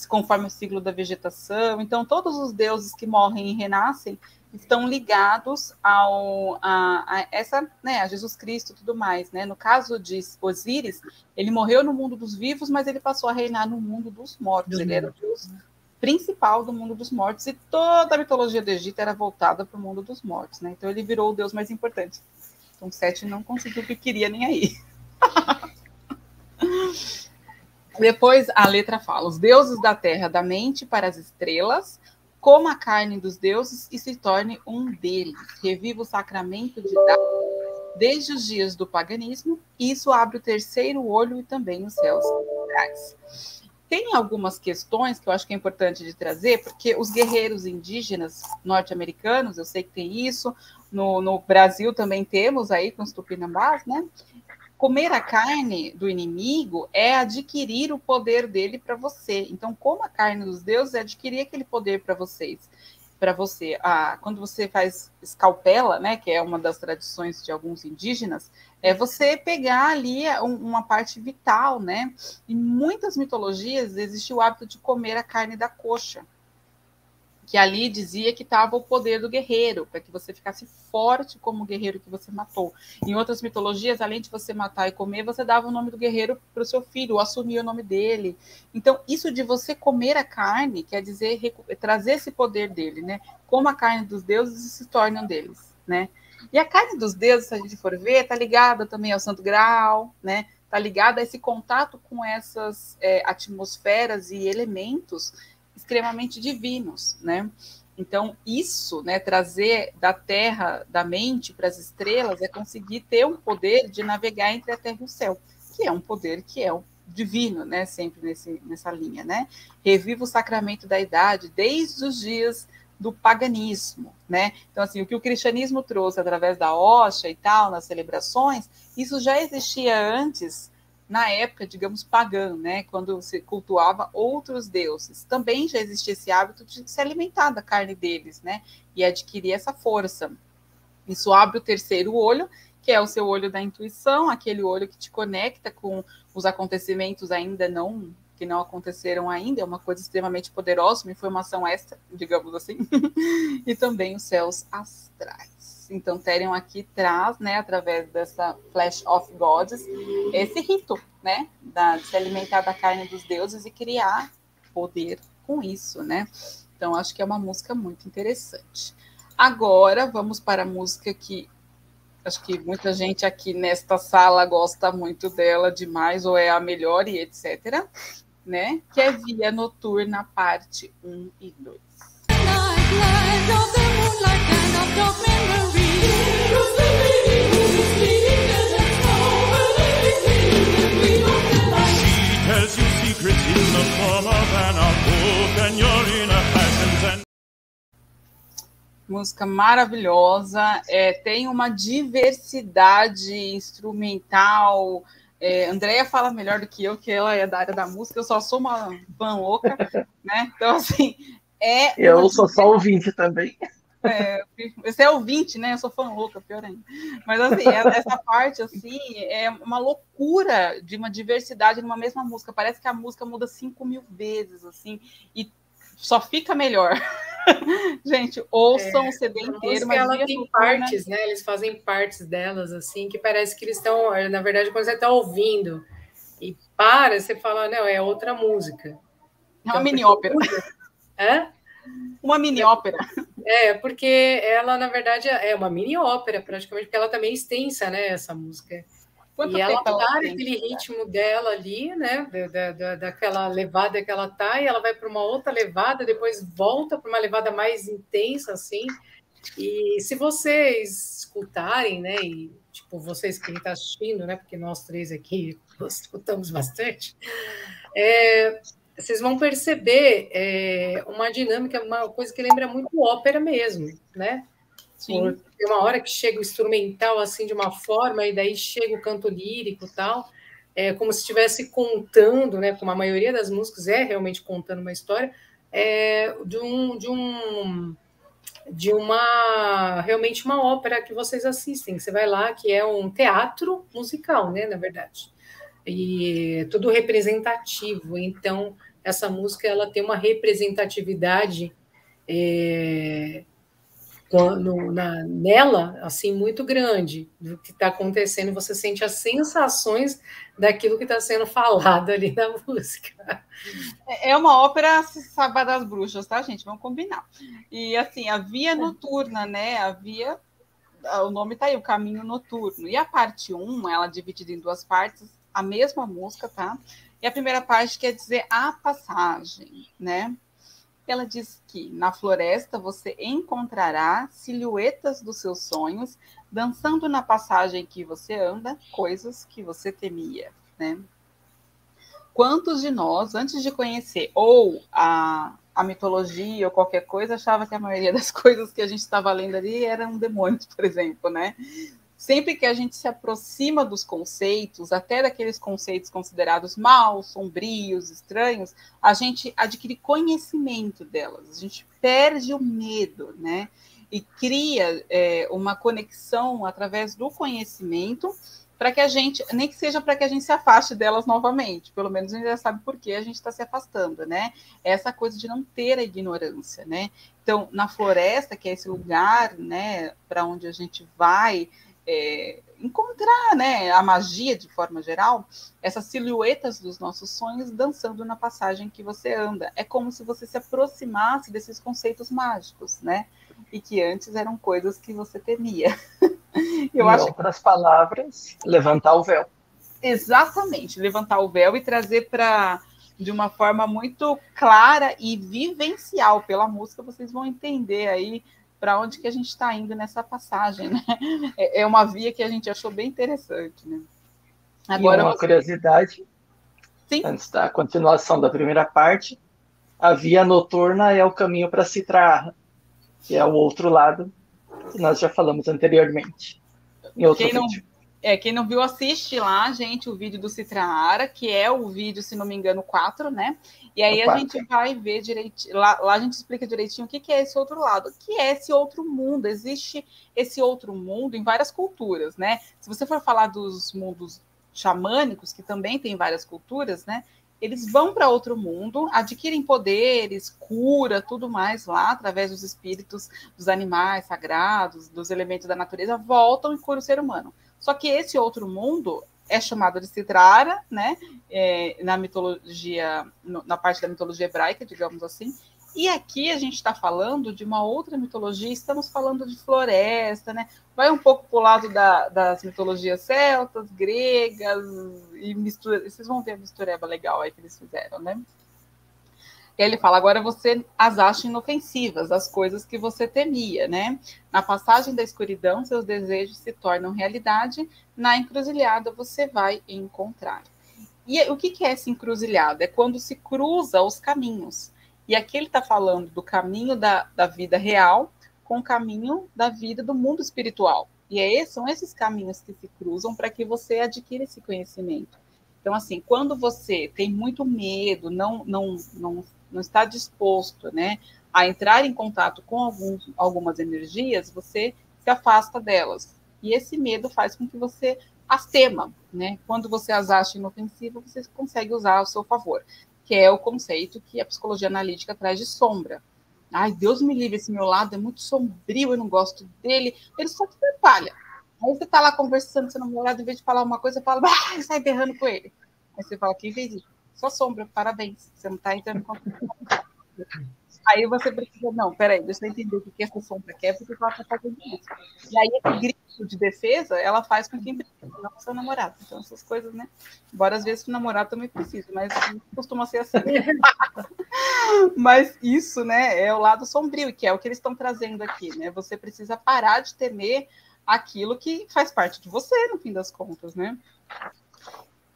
conforme o ciclo da vegetação. Então, todos os deuses que morrem e renascem estão ligados a Jesus Cristo e tudo mais, né? No caso de Osíris, ele morreu no mundo dos vivos, mas ele passou a reinar no mundo dos mortos. Ele era o deus principal do mundo dos mortos, e toda a mitologia do Egito era voltada para o mundo dos mortos, né? Então ele virou o deus mais importante. Então Sete não conseguiu o que queria nem aí. Depois a letra fala: os deuses da terra da mente para as estrelas, coma a carne dos deuses e se torne um deles. Reviva o sacramento de dar desde os dias do paganismo, e isso abre o terceiro olho e também os céus astrais. Tem algumas questões que eu acho que é importante de trazer, porque os guerreiros indígenas norte-americanos, eu sei que tem isso, no Brasil também temos aí com os tupinambás, né? Comer a carne do inimigo é adquirir o poder dele para você. Então, coma a carne dos deuses é adquirir aquele poder para vocês. Para você, quando você faz escalpela, né, que é uma das tradições de alguns indígenas, é você pegar ali uma parte vital, né? Em muitas mitologias existe o hábito de comer a carne da coxa, que ali dizia que estava o poder do guerreiro, para que você ficasse forte como o guerreiro que você matou. Em outras mitologias, além de você matar e comer, você dava o nome do guerreiro para o seu filho, ou assumia o nome dele. Então, isso de você comer a carne, quer dizer trazer esse poder dele, né? Como a carne dos deuses e se torne um deles, né? E a carne dos deuses, se a gente for ver, está ligada também ao Santo Graal, né? Está ligada a esse contato com essas atmosferas e elementos extremamente divinos, né? Então, isso, né, trazer da terra, da mente para as estrelas, é conseguir ter um poder de navegar entre a terra e o céu, que é um poder que é o divino, né, sempre nessa linha, né? Reviva o sacramento da idade desde os dias do paganismo, né? Então, assim, o que o cristianismo trouxe através da hóstia e tal, nas celebrações, isso já existia antes, na época, digamos, pagã, né, quando se cultuava outros deuses. Também já existia esse hábito de se alimentar da carne deles, né, e adquirir essa força. Isso abre o terceiro olho, que é o seu olho da intuição, aquele olho que te conecta com os acontecimentos que não aconteceram ainda, é uma coisa extremamente poderosa, uma informação extra, digamos assim, e também os céus astrais. Então, Therion aqui traz, né, através dessa Flash of Gods, esse rito, né, de se alimentar da carne dos deuses e criar poder com isso, né? Então, acho que é uma música muito interessante. Agora, vamos para a música que acho que muita gente aqui nesta sala gosta muito dela demais, ou é a melhor e etc., né? Que é Via Noturna, parte 1 e 2. Música maravilhosa, tem uma diversidade instrumental. Andréia fala melhor do que eu, que ela é da área da música, eu só sou uma fã louca, né? Então, assim, eu sou só ouvinte também. Você é ouvinte, né? Eu sou fã louca, pior ainda. Mas, assim, essa parte, assim, é uma loucura de uma diversidade numa mesma música. Parece que a música muda 5.000 vezes, assim, e só fica melhor. Gente, ouçam o CD inteiro, mas ela Via tem Noturna... partes, né? Eles fazem partes delas, assim, que parece que eles estão... Na verdade, quando você está ouvindo e você fala, não, é outra música. É uma Então, mini ópera. É? Uma mini ópera. Porque ela, na verdade, é uma mini ópera, praticamente, porque ela também é extensa, né, essa música. Quanto E ela tempo ela tá tem? naquele ritmo dela ali, né, daquela levada que ela tá, e ela vai para uma outra levada, depois volta para uma levada mais intensa, assim. E se vocês escutarem, né, e tipo, vocês que estão assistindo, né, porque nós três aqui escutamos bastante, vocês vão perceber uma dinâmica, uma coisa que lembra muito ópera mesmo, né? Sim. Tem uma hora que chega o instrumental assim de uma forma, e daí chega o canto lírico e tal, como se estivesse contando, né? Como a maioria das músicas é realmente contando uma história, de uma realmente uma ópera que vocês assistem. Você vai lá, que é um teatro musical, né? Na verdade. E é tudo representativo. Então, essa música ela tem uma representatividade nela assim muito grande do que está acontecendo. Você sente as sensações daquilo que está sendo falado ali na música. É uma ópera Sabá das Bruxas, tá, gente? Vamos combinar. E assim, a Via Noturna, né? O nome tá aí, o Caminho Noturno. E a parte 1, ela é dividida em duas partes, a mesma música, tá? E a primeira parte quer dizer a passagem, né? Ela diz que na floresta você encontrará silhuetas dos seus sonhos, dançando na passagem que você anda, coisas que você temia, né? Quantos de nós, antes de conhecer ou a mitologia ou qualquer coisa, achava que a maioria das coisas que a gente estava lendo ali eram demônios, por exemplo, né? Sempre que a gente se aproxima dos conceitos, até daqueles conceitos considerados maus, sombrios, estranhos, a gente adquire conhecimento delas, a gente perde o medo, né? E cria uma conexão através do conhecimento para que a gente, nem que seja para que a gente se afaste delas novamente, pelo menos a gente já sabe por que a gente está se afastando, né? Essa coisa de não ter a ignorância, né? Então, na floresta, que é esse lugar, né, para onde a gente vai encontrar, né, a magia de forma geral, essas silhuetas dos nossos sonhos dançando na passagem que você anda. É como se você se aproximasse desses conceitos mágicos, né? E que antes eram coisas que você temia. Em outras palavras, levantar o véu. Exatamente, levantar o véu e trazer de uma forma muito clara e vivencial pela música, vocês vão entender aí para onde que a gente está indo nessa passagem, né? É uma via que a gente achou bem interessante, né? Agora, e uma curiosidade, sim, antes da continuação da primeira parte, a Via Noturna é o caminho para Citraarra, que é o outro lado que nós já falamos anteriormente, em outro vídeo. Quem não viu, assiste lá, gente, o vídeo do Citraarra, que é o vídeo, se não me engano, 4, né? E aí a gente vai ver direitinho, lá a gente explica direitinho o que é esse outro lado, que é esse outro mundo. Existe esse outro mundo em várias culturas, né? Se você for falar dos mundos xamânicos, que também tem várias culturas, né? Eles vão para outro mundo, adquirem poderes, cura, tudo mais lá, através dos espíritos dos animais sagrados, dos elementos da natureza, voltam e curam o ser humano. Só que esse outro mundo é chamado de Citraarra, né? Na mitologia, na parte da mitologia hebraica, digamos assim. E aqui a gente está falando de uma outra mitologia, estamos falando de floresta, né? Vai um pouco para o lado das mitologias celtas, gregas, e mistura. Vocês vão ver a mistureba legal aí que eles fizeram, né? E aí ele fala, agora você as acha inofensivas, as coisas que você temia, né? Na passagem da escuridão, seus desejos se tornam realidade, na encruzilhada você vai encontrar. E o que é essa encruzilhada? É quando se cruza os caminhos. E aqui ele está falando do caminho da vida real com o caminho da vida do mundo espiritual. E são esses caminhos que se cruzam para que você adquira esse conhecimento. Então, assim, quando você tem muito medo, não está disposto, né, a entrar em contato com algumas energias, você se afasta delas. E esse medo faz com que você as tema, né? Quando você as acha inofensivas, você consegue usar ao seu favor, que é o conceito que a psicologia analítica traz de sombra. Ai, Deus me livre, esse meu lado é muito sombrio, eu não gosto dele. Ele só te atrapalha. Aí você tá lá conversando com seu namorado, em vez de falar uma coisa, fala, sai berrando com ele. Aí você fala, quem fez isso? Sua sombra, parabéns. Você não tá entrando em contato. Aí você precisa, não, peraí, deixa eu entender o que essa sombra quer, porque ela está fazendo isso. E aí esse grito de defesa, ela faz com quem precisa, não com seu namorado. Então essas coisas, né? Embora às vezes o namorado também precise, mas não costuma ser assim. Mas isso, né, é o lado sombrio, que é o que eles estão trazendo aqui, né? Você precisa parar de temer aquilo que faz parte de você, no fim das contas, né?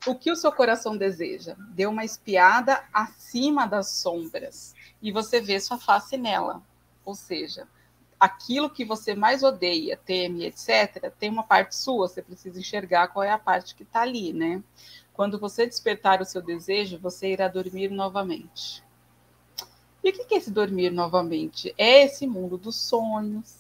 O que o seu coração deseja? Dê uma espiada acima das sombras e você vê sua face nela. Ou seja, aquilo que você mais odeia, teme, etc., tem uma parte sua, você precisa enxergar qual é a parte que está ali, né? Quando você despertar o seu desejo, você irá dormir novamente. E o que é esse dormir novamente? É esse mundo dos sonhos,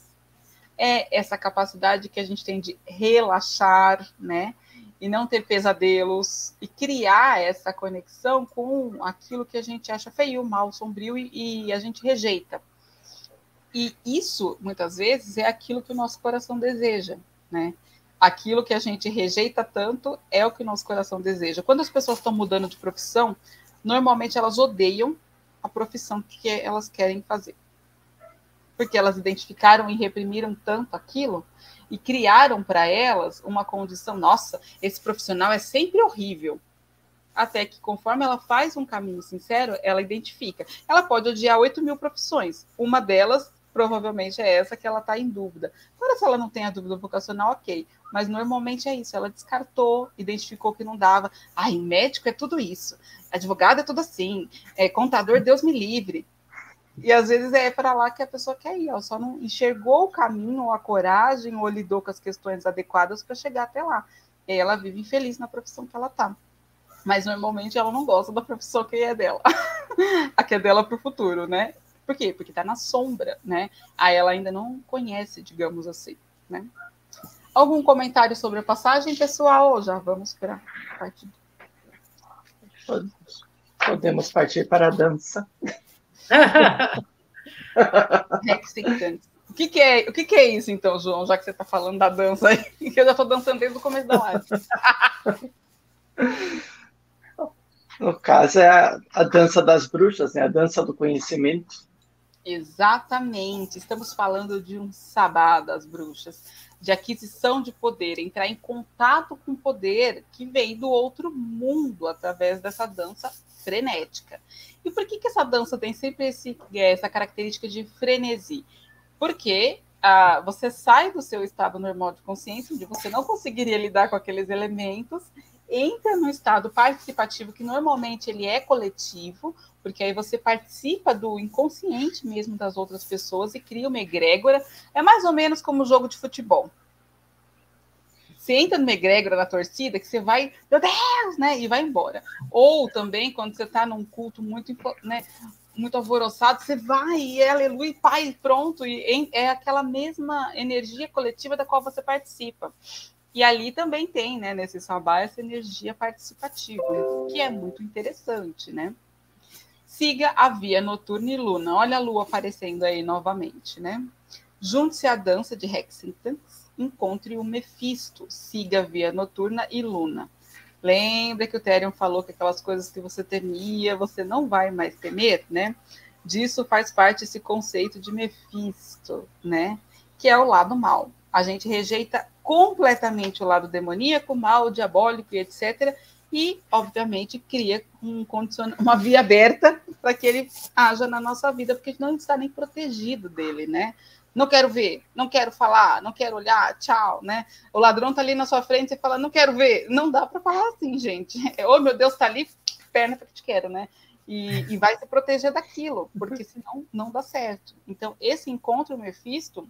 é essa capacidade que a gente tem de relaxar, né? E não ter pesadelos, e criar essa conexão com aquilo que a gente acha feio, mal, sombrio, e a gente rejeita. E isso, muitas vezes, é aquilo que o nosso coração deseja, né? Aquilo que a gente rejeita tanto é o que o nosso coração deseja. Quando as pessoas estão mudando de profissão, normalmente elas odeiam a profissão que elas querem fazer. Porque elas identificaram e reprimiram tanto aquilo, e criaram para elas uma condição, nossa, esse profissional é sempre horrível. Até que, conforme ela faz um caminho sincero, ela identifica. Ela pode odiar 8.000 profissões. Uma delas, provavelmente, é essa que ela está em dúvida. Agora, se ela não tem a dúvida vocacional, ok. Mas, normalmente, é isso. Ela descartou, identificou que não dava. Ai, médico é tudo isso. Advogado é tudo assim. Contador, Deus me livre. E às vezes é para lá que a pessoa quer ir, ela só não enxergou o caminho, ou a coragem, ou lidou com as questões adequadas para chegar até lá. E aí ela vive infeliz na profissão que ela está. Mas normalmente ela não gosta da profissão que é dela. A que é dela para o futuro, né? Por quê? Porque está na sombra, né? Aí ela ainda não conhece, digamos assim, né? Algum comentário sobre a passagem, pessoal? Já vamos para a parte. Podemos partir para a dança. O que é isso, então, João, já que você está falando da dança aí? Que eu já estou dançando desde o começo da live. No caso, é a dança das bruxas, né? A dança do conhecimento. Exatamente. Estamos falando de um sabá das bruxas, de aquisição de poder, entrar em contato com o poder que vem do outro mundo através dessa dança frenética. E por que essa dança tem sempre essa característica de frenesi? Porque você sai do seu estado normal de consciência, onde você não conseguiria lidar com aqueles elementos, entra no estado participativo, que normalmente ele é coletivo, porque aí você participa do inconsciente mesmo das outras pessoas e cria uma egrégora. É mais ou menos como um jogo de futebol. Você entra numa egrégora da torcida que você vai, meu Deus, né? E vai embora. Ou também, quando você está num culto muito, né, muito alvoroçado, você vai e aleluia, pai, pronto. E é aquela mesma energia coletiva da qual você participa. E ali também tem, né, nesse sabá, essa energia participativa, que é muito interessante, né? Siga a via noturna e luna. Olha a lua aparecendo aí novamente, né? Junte-se à dança de Hexington, encontre o Mefisto. Siga a via noturna e luna. Lembra que o Therion falou que aquelas coisas que você temia, você não vai mais temer, né? Disso faz parte esse conceito de Mefisto, né? Que é o lado mal. A gente rejeita completamente o lado demoníaco, mal, diabólico e etc., e, obviamente, cria uma via aberta para que ele haja na nossa vida, porque a gente não está nem protegido dele, né? Não quero ver, não quero falar, não quero olhar, tchau, né? O ladrão tá ali na sua frente e fala, não quero ver. Não dá para falar assim, gente. Oh, meu Deus, tá ali, perna para que te quero, né? E vai se proteger daquilo, porque senão não dá certo. Então, esse encontro Mefisto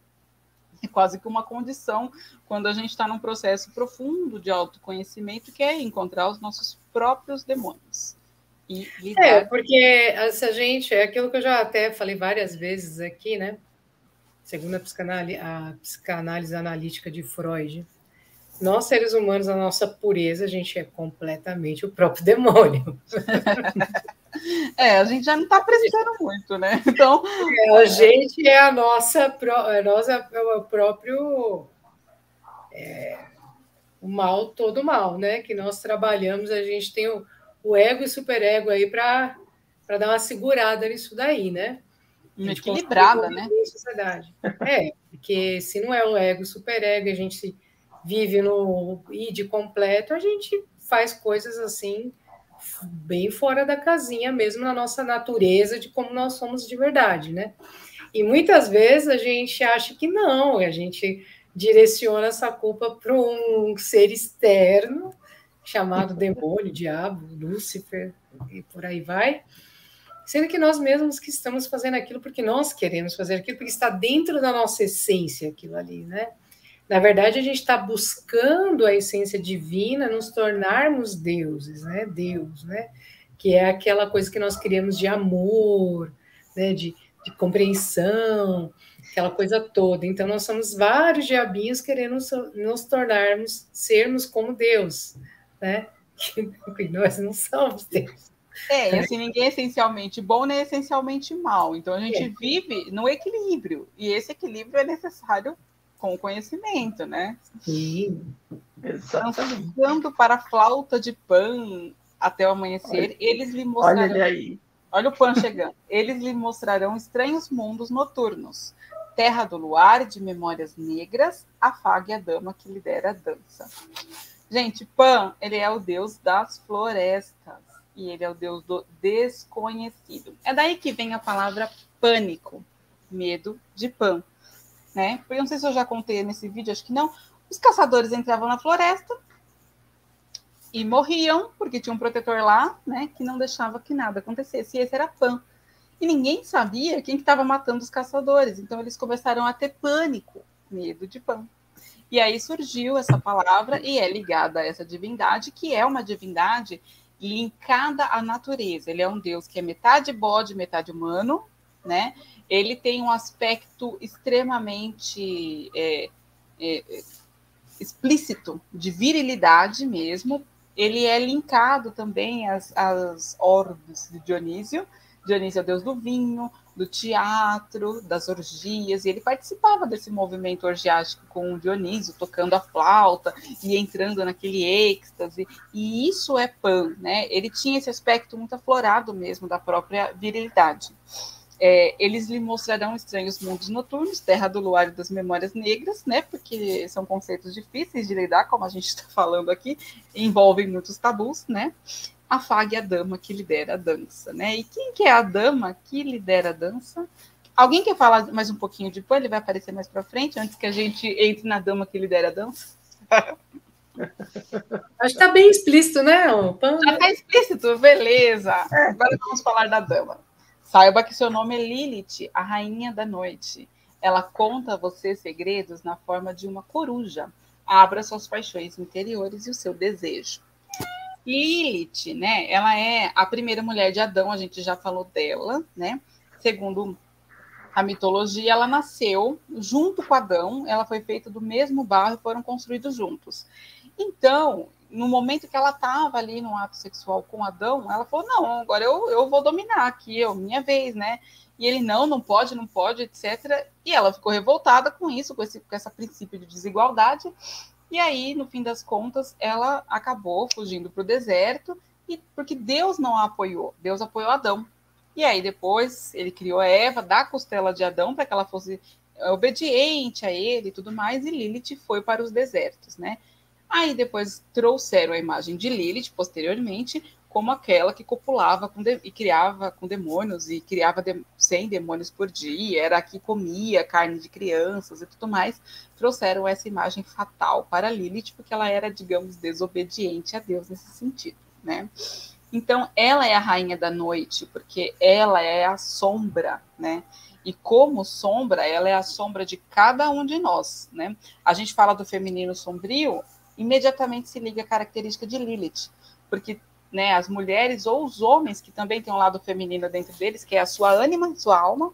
é quase que uma condição quando a gente está num processo profundo de autoconhecimento, que é encontrar os nossos próprios demônios. E lidar... porque essa gente, é aquilo que eu já até falei várias vezes aqui, né? Segundo a psicanálise analítica de Freud, nós, seres humanos, a nossa pureza, a gente é completamente o próprio demônio. A gente já não está precisando muito, né? Então... a gente é a nossa é o próprio... o mal, todo mal, né? Que nós trabalhamos, a gente tem o ego e o superego aí para dar uma segurada nisso daí, né? Uma equilibrada, né? Sociedade. Porque se não é o ego e o superego, a gente vive no id completo, a gente faz coisas assim bem fora da casinha mesmo na nossa natureza de como nós somos de verdade, né? E muitas vezes a gente acha que não, a gente direciona essa culpa para um ser externo chamado demônio, diabo, Lúcifer e por aí vai, sendo que nós mesmos que estamos fazendo aquilo porque nós queremos fazer aquilo, porque está dentro da nossa essência aquilo ali, né? Na verdade, a gente está buscando a essência divina, nos tornarmos deuses, né? Deus, né? Que é aquela coisa que nós criamos de amor, né? De compreensão, aquela coisa toda. Então, nós somos vários diabinhos querendo nos tornarmos, sermos como Deus, né? Que nós não somos Deus. E assim, ninguém é essencialmente bom nem essencialmente mal. Então, a gente vive no equilíbrio. E esse equilíbrio é necessário com o conhecimento, né? Sim. Exatamente. Dançando para a flauta de Pan até o amanhecer, eles lhe mostrarão... Olha ele aí. Olha o Pan chegando. Eles lhe mostrarão estranhos mundos noturnos. Terra do luar, de memórias negras, afague a dama que lidera a dança. Gente, Pan, ele é o deus das florestas. E ele é o deus do desconhecido. É daí que vem a palavra pânico. Medo de Pan. Né? Eu não sei se eu já contei nesse vídeo, acho que não. Os caçadores entravam na floresta e morriam, porque tinha um protetor lá, né, que não deixava que nada acontecesse. E esse era Pan. E ninguém sabia quem estava matando os caçadores. Então, eles começaram a ter pânico, medo de Pan. E aí surgiu essa palavra e é ligada a essa divindade, que é uma divindade linkada à natureza. Ele é um deus que é metade bode, metade humano, né? Ele tem um aspecto extremamente explícito de virilidade mesmo. Ele é linkado também às orbes de Dionísio. Dionísio é o deus do vinho, do teatro, das orgias, e ele participava desse movimento orgiástico com o Dionísio, tocando a flauta e entrando naquele êxtase, e isso é Pan, né? Ele tinha esse aspecto muito aflorado mesmo da própria virilidade. Eles lhe mostrarão estranhos mundos noturnos, terra do luar e das memórias negras, né? Porque são conceitos difíceis de lidar, como a gente está falando aqui, envolvem muitos tabus, né? Afague a dama que lidera a dança, né? E quem que é a dama que lidera a dança? Alguém quer falar mais um pouquinho de Pan? Ele vai aparecer mais para frente, antes que a gente entre na dama que lidera a dança? Acho que está bem explícito, né? O Pan... Já está explícito, beleza. Agora vamos falar da dama. Saiba que seu nome é Lilith, a rainha da noite. Ela conta a você segredos na forma de uma coruja. Abra suas paixões interiores e o seu desejo. Lilith, né? Ela é a primeira mulher de Adão, a gente já falou dela, né? Segundo a mitologia, ela nasceu junto com Adão, ela foi feita do mesmo barro e foram construídos juntos. Então, no momento que ela estava ali no ato sexual com Adão, ela falou, não, agora eu vou dominar aqui, minha vez, né? E ele, não pode, etc. E ela ficou revoltada com isso, com esse princípio de desigualdade. E aí, no fim das contas, ela acabou fugindo para o deserto, porque Deus não a apoiou, Deus apoiou Adão. E aí, depois, ele criou a Eva da costela de Adão para que ela fosse obediente a ele e tudo mais, e Lilith foi para os desertos, né? Aí depois trouxeram a imagem de Lilith, posteriormente, como aquela que copulava e criava com demônios, e criava 100 demônios por dia, era a que comia carne de crianças e tudo mais. Trouxeram essa imagem fatal para Lilith, porque ela era, digamos, desobediente a Deus nesse sentido, né? Então, ela é a rainha da noite, porque ela é a sombra, né? E como sombra, ela é a sombra de cada um de nós, né? A gente fala do feminino sombrio, imediatamente se liga a característica de Lilith, porque, né, as mulheres ou os homens que também têm um lado feminino dentro deles, que é a sua ânima, sua alma,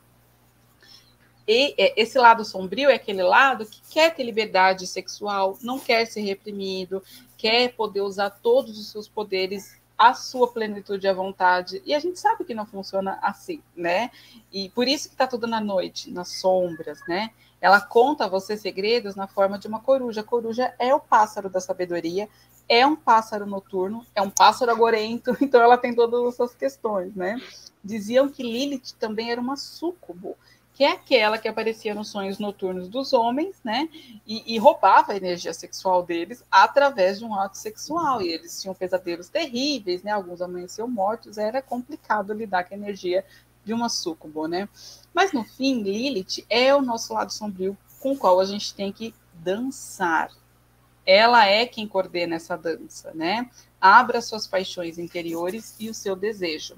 esse lado sombrio é aquele lado que quer ter liberdade sexual, não quer ser reprimido, quer poder usar todos os seus poderes à sua plenitude à vontade. E a gente sabe que não funciona assim, né? E por isso que está tudo na noite, nas sombras, né? Ela conta a você segredos na forma de uma coruja. A coruja é o pássaro da sabedoria, é um pássaro noturno, é um pássaro agorento, então ela tem todas essas questões, né? Diziam que Lilith também era uma súcubo, que é aquela que aparecia nos sonhos noturnos dos homens, né? E roubava a energia sexual deles através de um ato sexual. E eles tinham pesadelos terríveis, né? Alguns amanheciam mortos, era complicado lidar com a energia de uma súcubo, né? Mas no fim, Lilith é o nosso lado sombrio com o qual a gente tem que dançar. Ela é quem coordena essa dança, né? Abra suas paixões interiores e o seu desejo.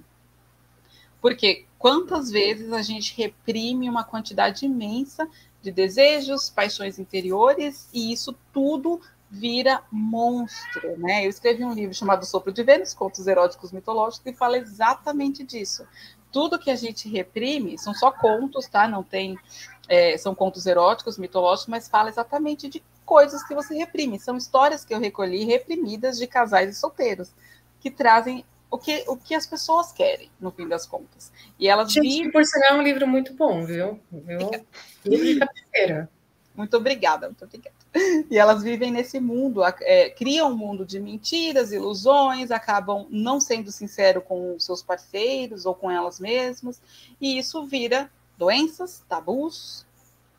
Porque quantas vezes a gente reprime uma quantidade imensa de desejos, paixões interiores, e isso tudo vira monstro, né? Eu escrevi um livro chamado Sopro de Vênus, Contos Eróticos Mitológicos, e fala exatamente disso. Tudo que a gente reprime, são só contos, tá? Não tem... são contos eróticos, mitológicos, mas fala exatamente de coisas que você reprime. São histórias que eu recolhi reprimidas de casais e solteiros, que trazem o que as pessoas querem, no fim das contas. E elas vivem... por sinal, é um livro muito bom, viu? Livro de cabeceira. Muito obrigada, muito obrigada. E elas vivem nesse mundo, criam um mundo de mentiras, ilusões, acabam não sendo sinceros com os seus parceiros ou com elas mesmas, e isso vira doenças, tabus,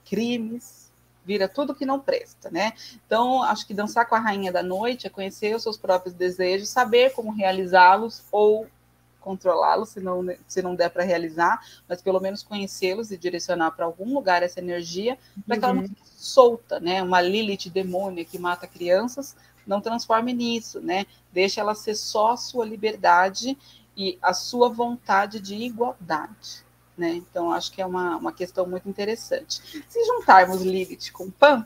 crimes, vira tudo que não presta, né? Então, acho que dançar com a rainha da noite é conhecer os seus próprios desejos, saber como realizá-los ou controlá-los, se não der para realizar, mas pelo menos conhecê-los e direcionar para algum lugar essa energia, para que ela não fique solta, né? Uma Lilith demônia que mata crianças, não transforme nisso, né? Deixa ela ser só a sua liberdade e a sua vontade de igualdade. Né? Então, acho que é uma questão muito interessante. Se juntarmos Lilith com Pan,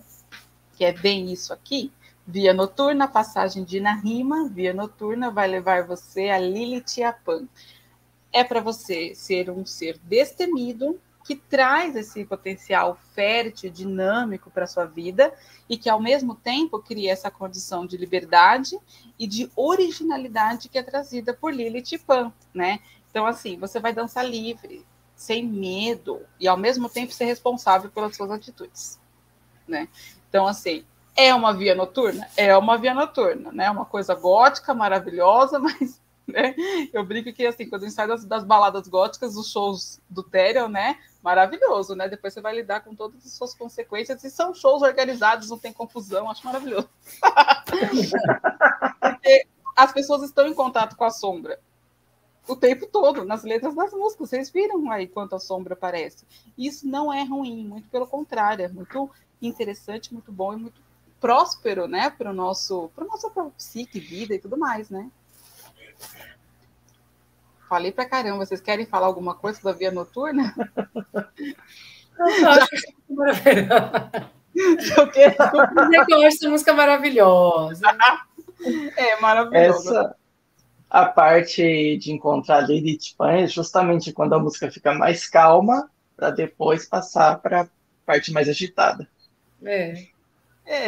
que é bem isso aqui, via noturna, passagem de na rima, via noturna vai levar você a Lilith e a Pan. É para você ser um ser destemido, que traz esse potencial fértil, dinâmico para a sua vida, e que, ao mesmo tempo, cria essa condição de liberdade e de originalidade que é trazida por Lilith e Pan. Né? Então, assim, você vai dançar livre, sem medo, e ao mesmo tempo ser responsável pelas suas atitudes, né? Então, assim, é uma via noturna? É uma via noturna, né? Uma coisa gótica, maravilhosa, mas, né, eu brinco que, assim, quando a gente sai das baladas góticas, os shows do Therion, né? Maravilhoso, né? Depois você vai lidar com todas as suas consequências, e são shows organizados, não tem confusão, acho maravilhoso. Porque as pessoas estão em contato com a sombra o tempo todo, nas letras das músicas. Vocês viram aí quanto a sombra aparece. Isso não é ruim, muito pelo contrário, é muito interessante, muito bom e muito próspero, né, para o nosso psique, vida e tudo mais, né? Falei pra caramba, vocês querem falar alguma coisa da via noturna? Eu acho que eu gosto de música maravilhosa. É maravilhosa. A parte de encontrar Lilith Pan é justamente quando a música fica mais calma, para depois passar para a parte mais agitada.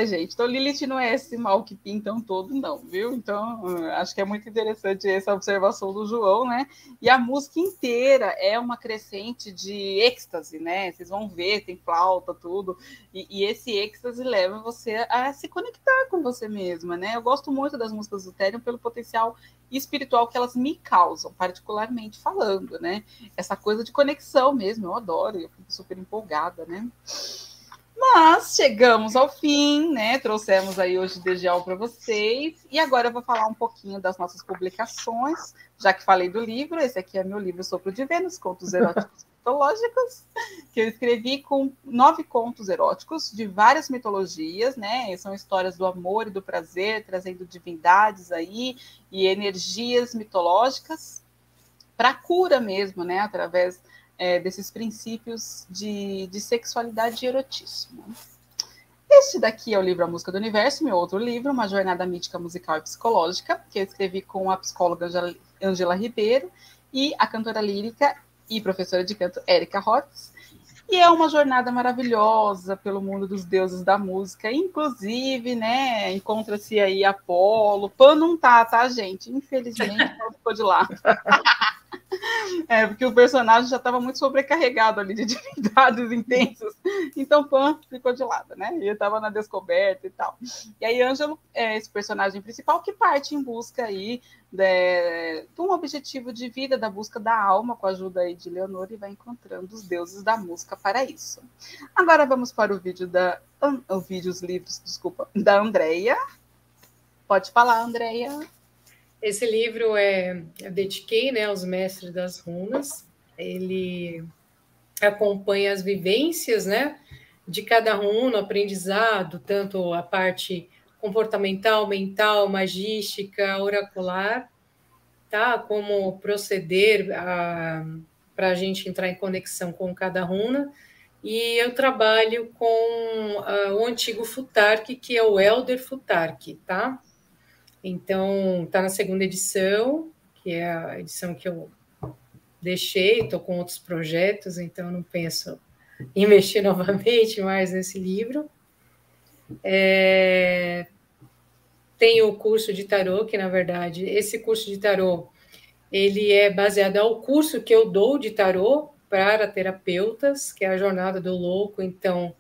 Gente, então Lilith não é esse mal que pintam todo, não, viu? Então, acho que é muito interessante essa observação do João, né? E a música inteira é uma crescente de êxtase, né? Vocês vão ver, tem flauta, tudo, e esse êxtase leva você a se conectar com você mesma, né? Eu gosto muito das músicas do Therion pelo potencial espiritual que elas me causam, particularmente falando, né? Essa coisa de conexão mesmo, eu adoro, eu fico super empolgada, né? Mas chegamos ao fim, né? Trouxemos aí hoje DGAL para vocês. E agora eu vou falar um pouquinho das nossas publicações, já que falei do livro. Esse aqui é meu livro Sopro de Vênus, Contos Eróticos Mitológicos, que eu escrevi com 9 contos eróticos de várias mitologias, né? São histórias do amor e do prazer, trazendo divindades aí e energias mitológicas para cura mesmo, né? Através desses princípios de sexualidade e erotismo. Este daqui é o livro A Música do Universo, meu outro livro, uma jornada mítica musical e psicológica, que eu escrevi com a psicóloga Ângela Ribeiro e a cantora lírica e professora de canto Érica Hortz. E é uma jornada maravilhosa pelo mundo dos deuses da música. Inclusive, né, encontra-se aí Apolo. Pan não tá, gente? Infelizmente, Pan ficou de lado. Porque o personagem já estava muito sobrecarregado ali de divindades intensas. Então, Pan ficou de lado, né? Ele estava na descoberta e tal. E aí, Ângelo é esse personagem principal que parte em busca aí de um objetivo de vida, da busca da alma, com a ajuda aí de Leonor, e vai encontrando os deuses da música para isso. Agora vamos para o vídeo os livros, desculpa, da Andreia. Pode falar, Andreia. Esse livro eu dediquei, né, aos mestres das runas. Ele acompanha as vivências, né, de cada runa, aprendizado, tanto a parte comportamental, mental, magística, oracular, tá? Como proceder para a gente entrar em conexão com cada runa. E eu trabalho com o antigo Futark, que é o Elder Futark, tá? Então, está na segunda edição, que é a edição que eu deixei, estou com outros projetos, então não penso em mexer novamente mais nesse livro. Tem o curso de tarô, que, na verdade, esse curso de tarô, ele é baseado ao curso que eu dou de tarô para terapeutas, que é a Jornada do Louco. Então,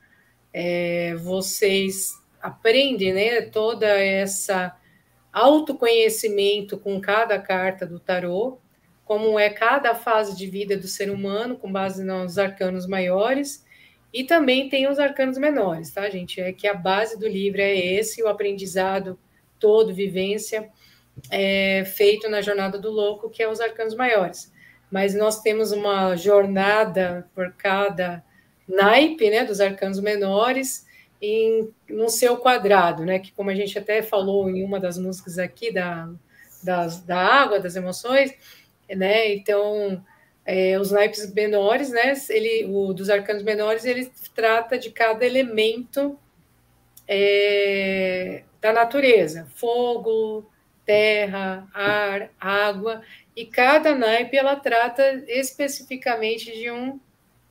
vocês aprendem, né, toda essa autoconhecimento com cada carta do tarô, como é cada fase de vida do ser humano, com base nos arcanos maiores, e também tem os arcanos menores, tá, gente? É que a base do livro é esse, o aprendizado todo, vivência, feito na Jornada do Louco, que é os arcanos maiores. Mas nós temos uma jornada por cada naipe, né, dos arcanos menores, no seu quadrado, né? Que, como a gente até falou em uma das músicas aqui da água, das emoções, né? Então, os naipes menores, né? Dos arcanos menores, ele trata de cada elemento da natureza: fogo, terra, ar, água, e cada naipe ela trata especificamente de um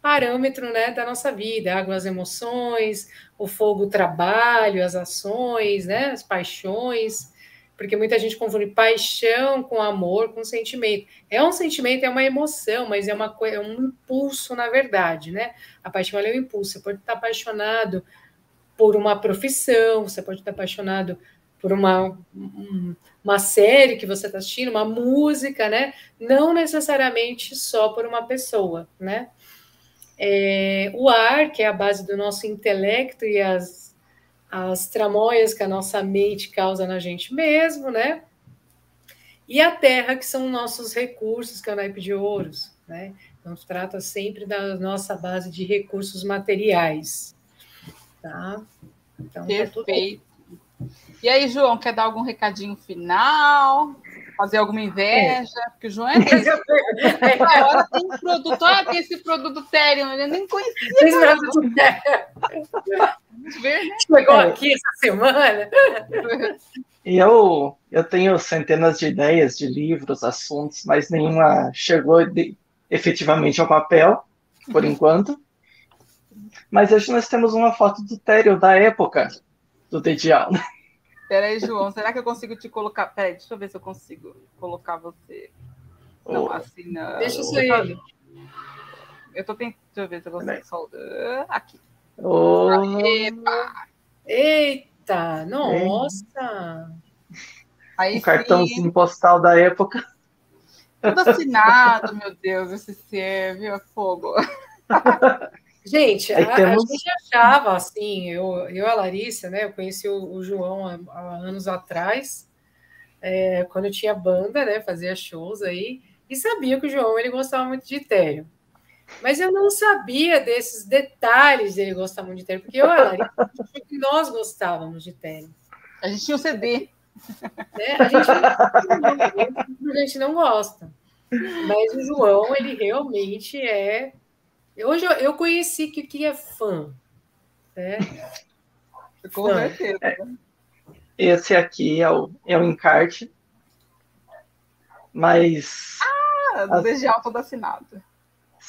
parâmetro, né, da nossa vida: água, as emoções; o fogo, o trabalho, as ações, né, as paixões, porque muita gente confunde paixão com amor, com sentimento. É um sentimento, é uma emoção, mas é um impulso, na verdade, né? A paixão é um impulso. Você pode estar apaixonado por uma profissão, você pode estar apaixonado por uma série que você está assistindo, uma música, né? Não necessariamente só por uma pessoa, né? O ar, que é a base do nosso intelecto e as tramóias que a nossa mente causa na gente mesmo, né? E a terra, que são nossos recursos, que é o naipe de ouros, né? Então, trata sempre da nossa base de recursos materiais, tá? Então, perfeito. Tá tudo... E aí, João, quer dar algum recadinho final? Fazer alguma inveja? Porque o João é desse. Agora tem um produto, olha, tem esse produto Therion, eu nem conhecia. Vamos ver, né? Chegou aqui essa semana. E eu tenho centenas de ideias de livros, assuntos, mas nenhuma chegou efetivamente ao papel, por enquanto. Mas hoje nós temos uma foto do Therion da época do Dedial. Peraí, João, será que eu consigo te colocar? Peraí, deixa eu ver se eu consigo colocar você. Não, assim não. Deixa isso aí. Eu tô tentando. Deixa eu ver se eu consigo soltar. Aqui. Eita, nossa! Aí, cartãozinho postal da época. Tudo assinado, meu Deus, esse ser, viu? Fogo. Gente, a gente achava assim, eu e a Larissa, né? Eu conheci o João há anos atrás, quando eu tinha banda, né? Fazia shows aí, e sabia que o João ele gostava muito de Therion. Mas eu não sabia desses detalhes dele gostar muito de Therion, porque eu e a Larissa, nós gostávamos de Therion. A gente tinha um CD. Né? A gente não gosta. Mas o João, ele realmente é... Hoje eu conheci que é fã. Né? Com certeza. Esse aqui é o encarte. Mas... do Dedial todo assinado.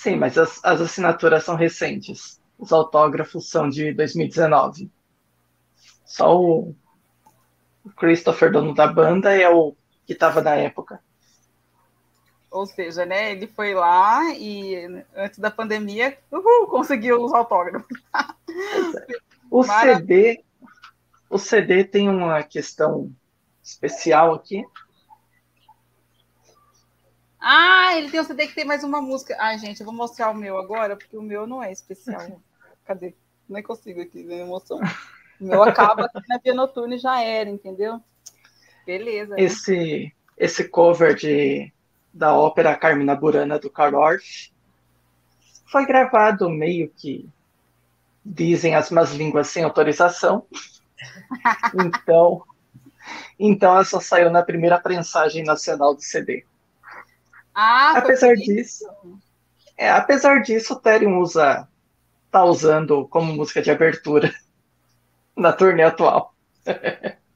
Sim, mas as assinaturas são recentes. Os autógrafos são de 2019. Só o Christopher, dono da banda, é o que estava na época. Ou seja, né, ele foi lá e antes da pandemia, conseguiu os autógrafos. O CD tem uma questão especial aqui. Ah, ele tem um CD que tem mais uma música. Ai, gente, eu vou mostrar o meu agora, porque o meu não é especial. Cadê? Nem consigo aqui, né? Emoção. O meu acaba aqui na Via Noturna e já era, entendeu? Beleza. Né? Esse cover da ópera Carmina Burana do Karl Orff foi gravado meio que, dizem as más línguas, sem autorização. Então ela só saiu na primeira prensagem nacional do CD. Apesar disso, o Therion tá usando como música de abertura na turnê atual.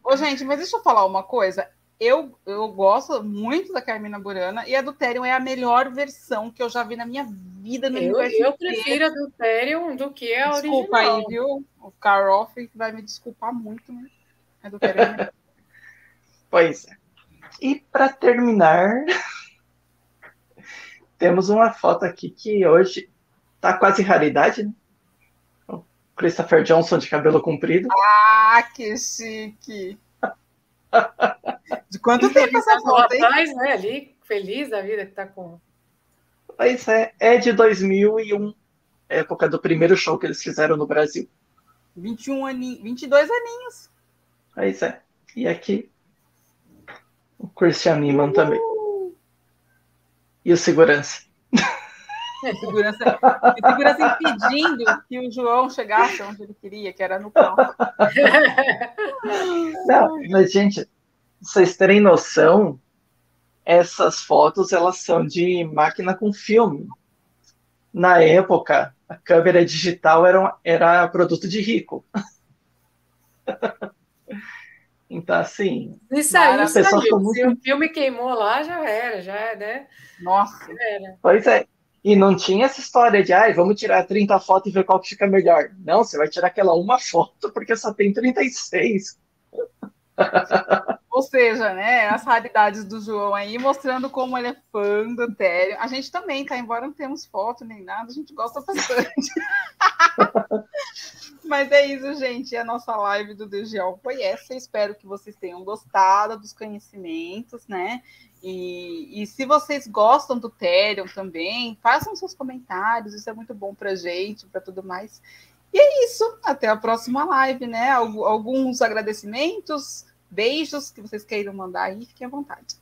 Ô, gente, mas deixa eu falar uma coisa. Eu gosto muito da Carmina Burana e a do Therion é a melhor versão que eu já vi na minha vida no universo. Eu prefiro a do Therion do que a Desculpa original. aí, viu? O Karl Orff vai me desculpar muito, né? A do Therion é... Pois é. E para terminar, temos uma foto aqui que hoje tá quase raridade, né? O Christopher Johnson de cabelo comprido. Ah, que chique! De quanto tempo essa foto, hein? Rapaz, né, ali, feliz da vida que tá com... Pois é de 2001, época do primeiro show que eles fizeram no Brasil. 21 aninhos, 22 aninhos. Pois é. E aqui, o Christian Niemann também. E o segurança. Segurança impedindo que o João chegasse onde ele queria, que era no palco. Não, mas, gente, vocês terem noção, essas fotos, elas são de máquina com filme. Na época, a câmera digital era produto de rico. Então, assim... Isso aí, se o filme queimou lá, já era, né? Nossa. Já era. Pois é. E não tinha essa história de, vamos tirar 30 fotos e ver qual que fica melhor. Não, você vai tirar aquela uma foto, porque só tem 36. Ou seja, né, as raridades do João aí, mostrando como ele é fã do Therion. A gente também, tá? Embora não temos foto nem nada, a gente gosta bastante. Mas é isso, gente. A nossa live do DGL foi essa. Eu espero que vocês tenham gostado dos conhecimentos, né? E se vocês gostam do Therion também, façam seus comentários. Isso é muito bom pra gente, para tudo mais. E é isso. Até a próxima live, né? Alguns agradecimentos, beijos que vocês queiram mandar aí, fiquem à vontade.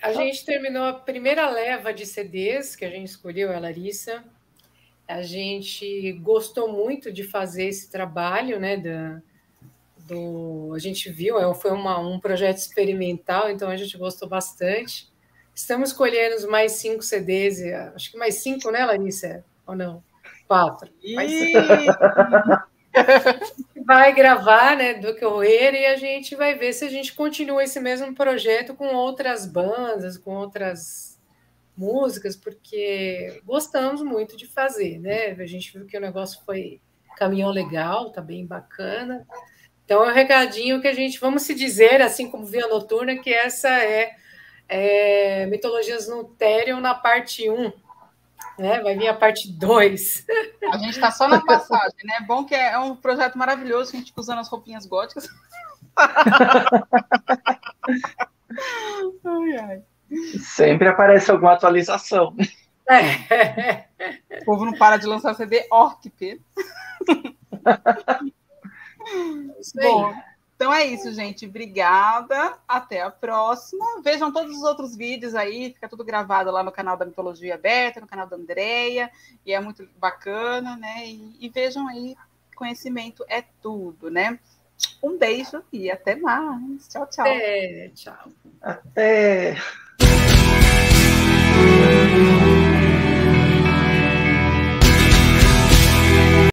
A gente terminou a primeira leva de CDs que a gente escolheu, a Larissa. A gente gostou muito de fazer esse trabalho, né? A gente viu, foi um projeto experimental, então a gente gostou bastante. Estamos escolhendo mais 5 CDs, acho que mais 5, né, Larissa? Ou não? 4. Vai gravar, né, do Correr, e a gente vai ver se a gente continua esse mesmo projeto com outras bandas, com outras músicas, porque gostamos muito de fazer, né? A gente viu que o negócio caminhou legal, tá bem bacana. Então, é um recadinho que a gente, vamos se dizer, assim como Via Noturna, que essa é Mitologias no Therion na parte 1, né? Vai vir a parte 2. A gente está só na passagem, né? Bom que é um projeto maravilhoso, a gente usando as roupinhas góticas. Ai, ai. Sempre aparece alguma atualização. O povo não para de lançar CD, P. Bom, então é isso, gente. Obrigada. Até a próxima. Vejam todos os outros vídeos aí. Fica tudo gravado lá no canal da Mitologia Aberta, no canal da Andrea. E é muito bacana, né? E vejam aí. Conhecimento é tudo, né? Um beijo e até mais. Tchau, tchau. Tchau. Até.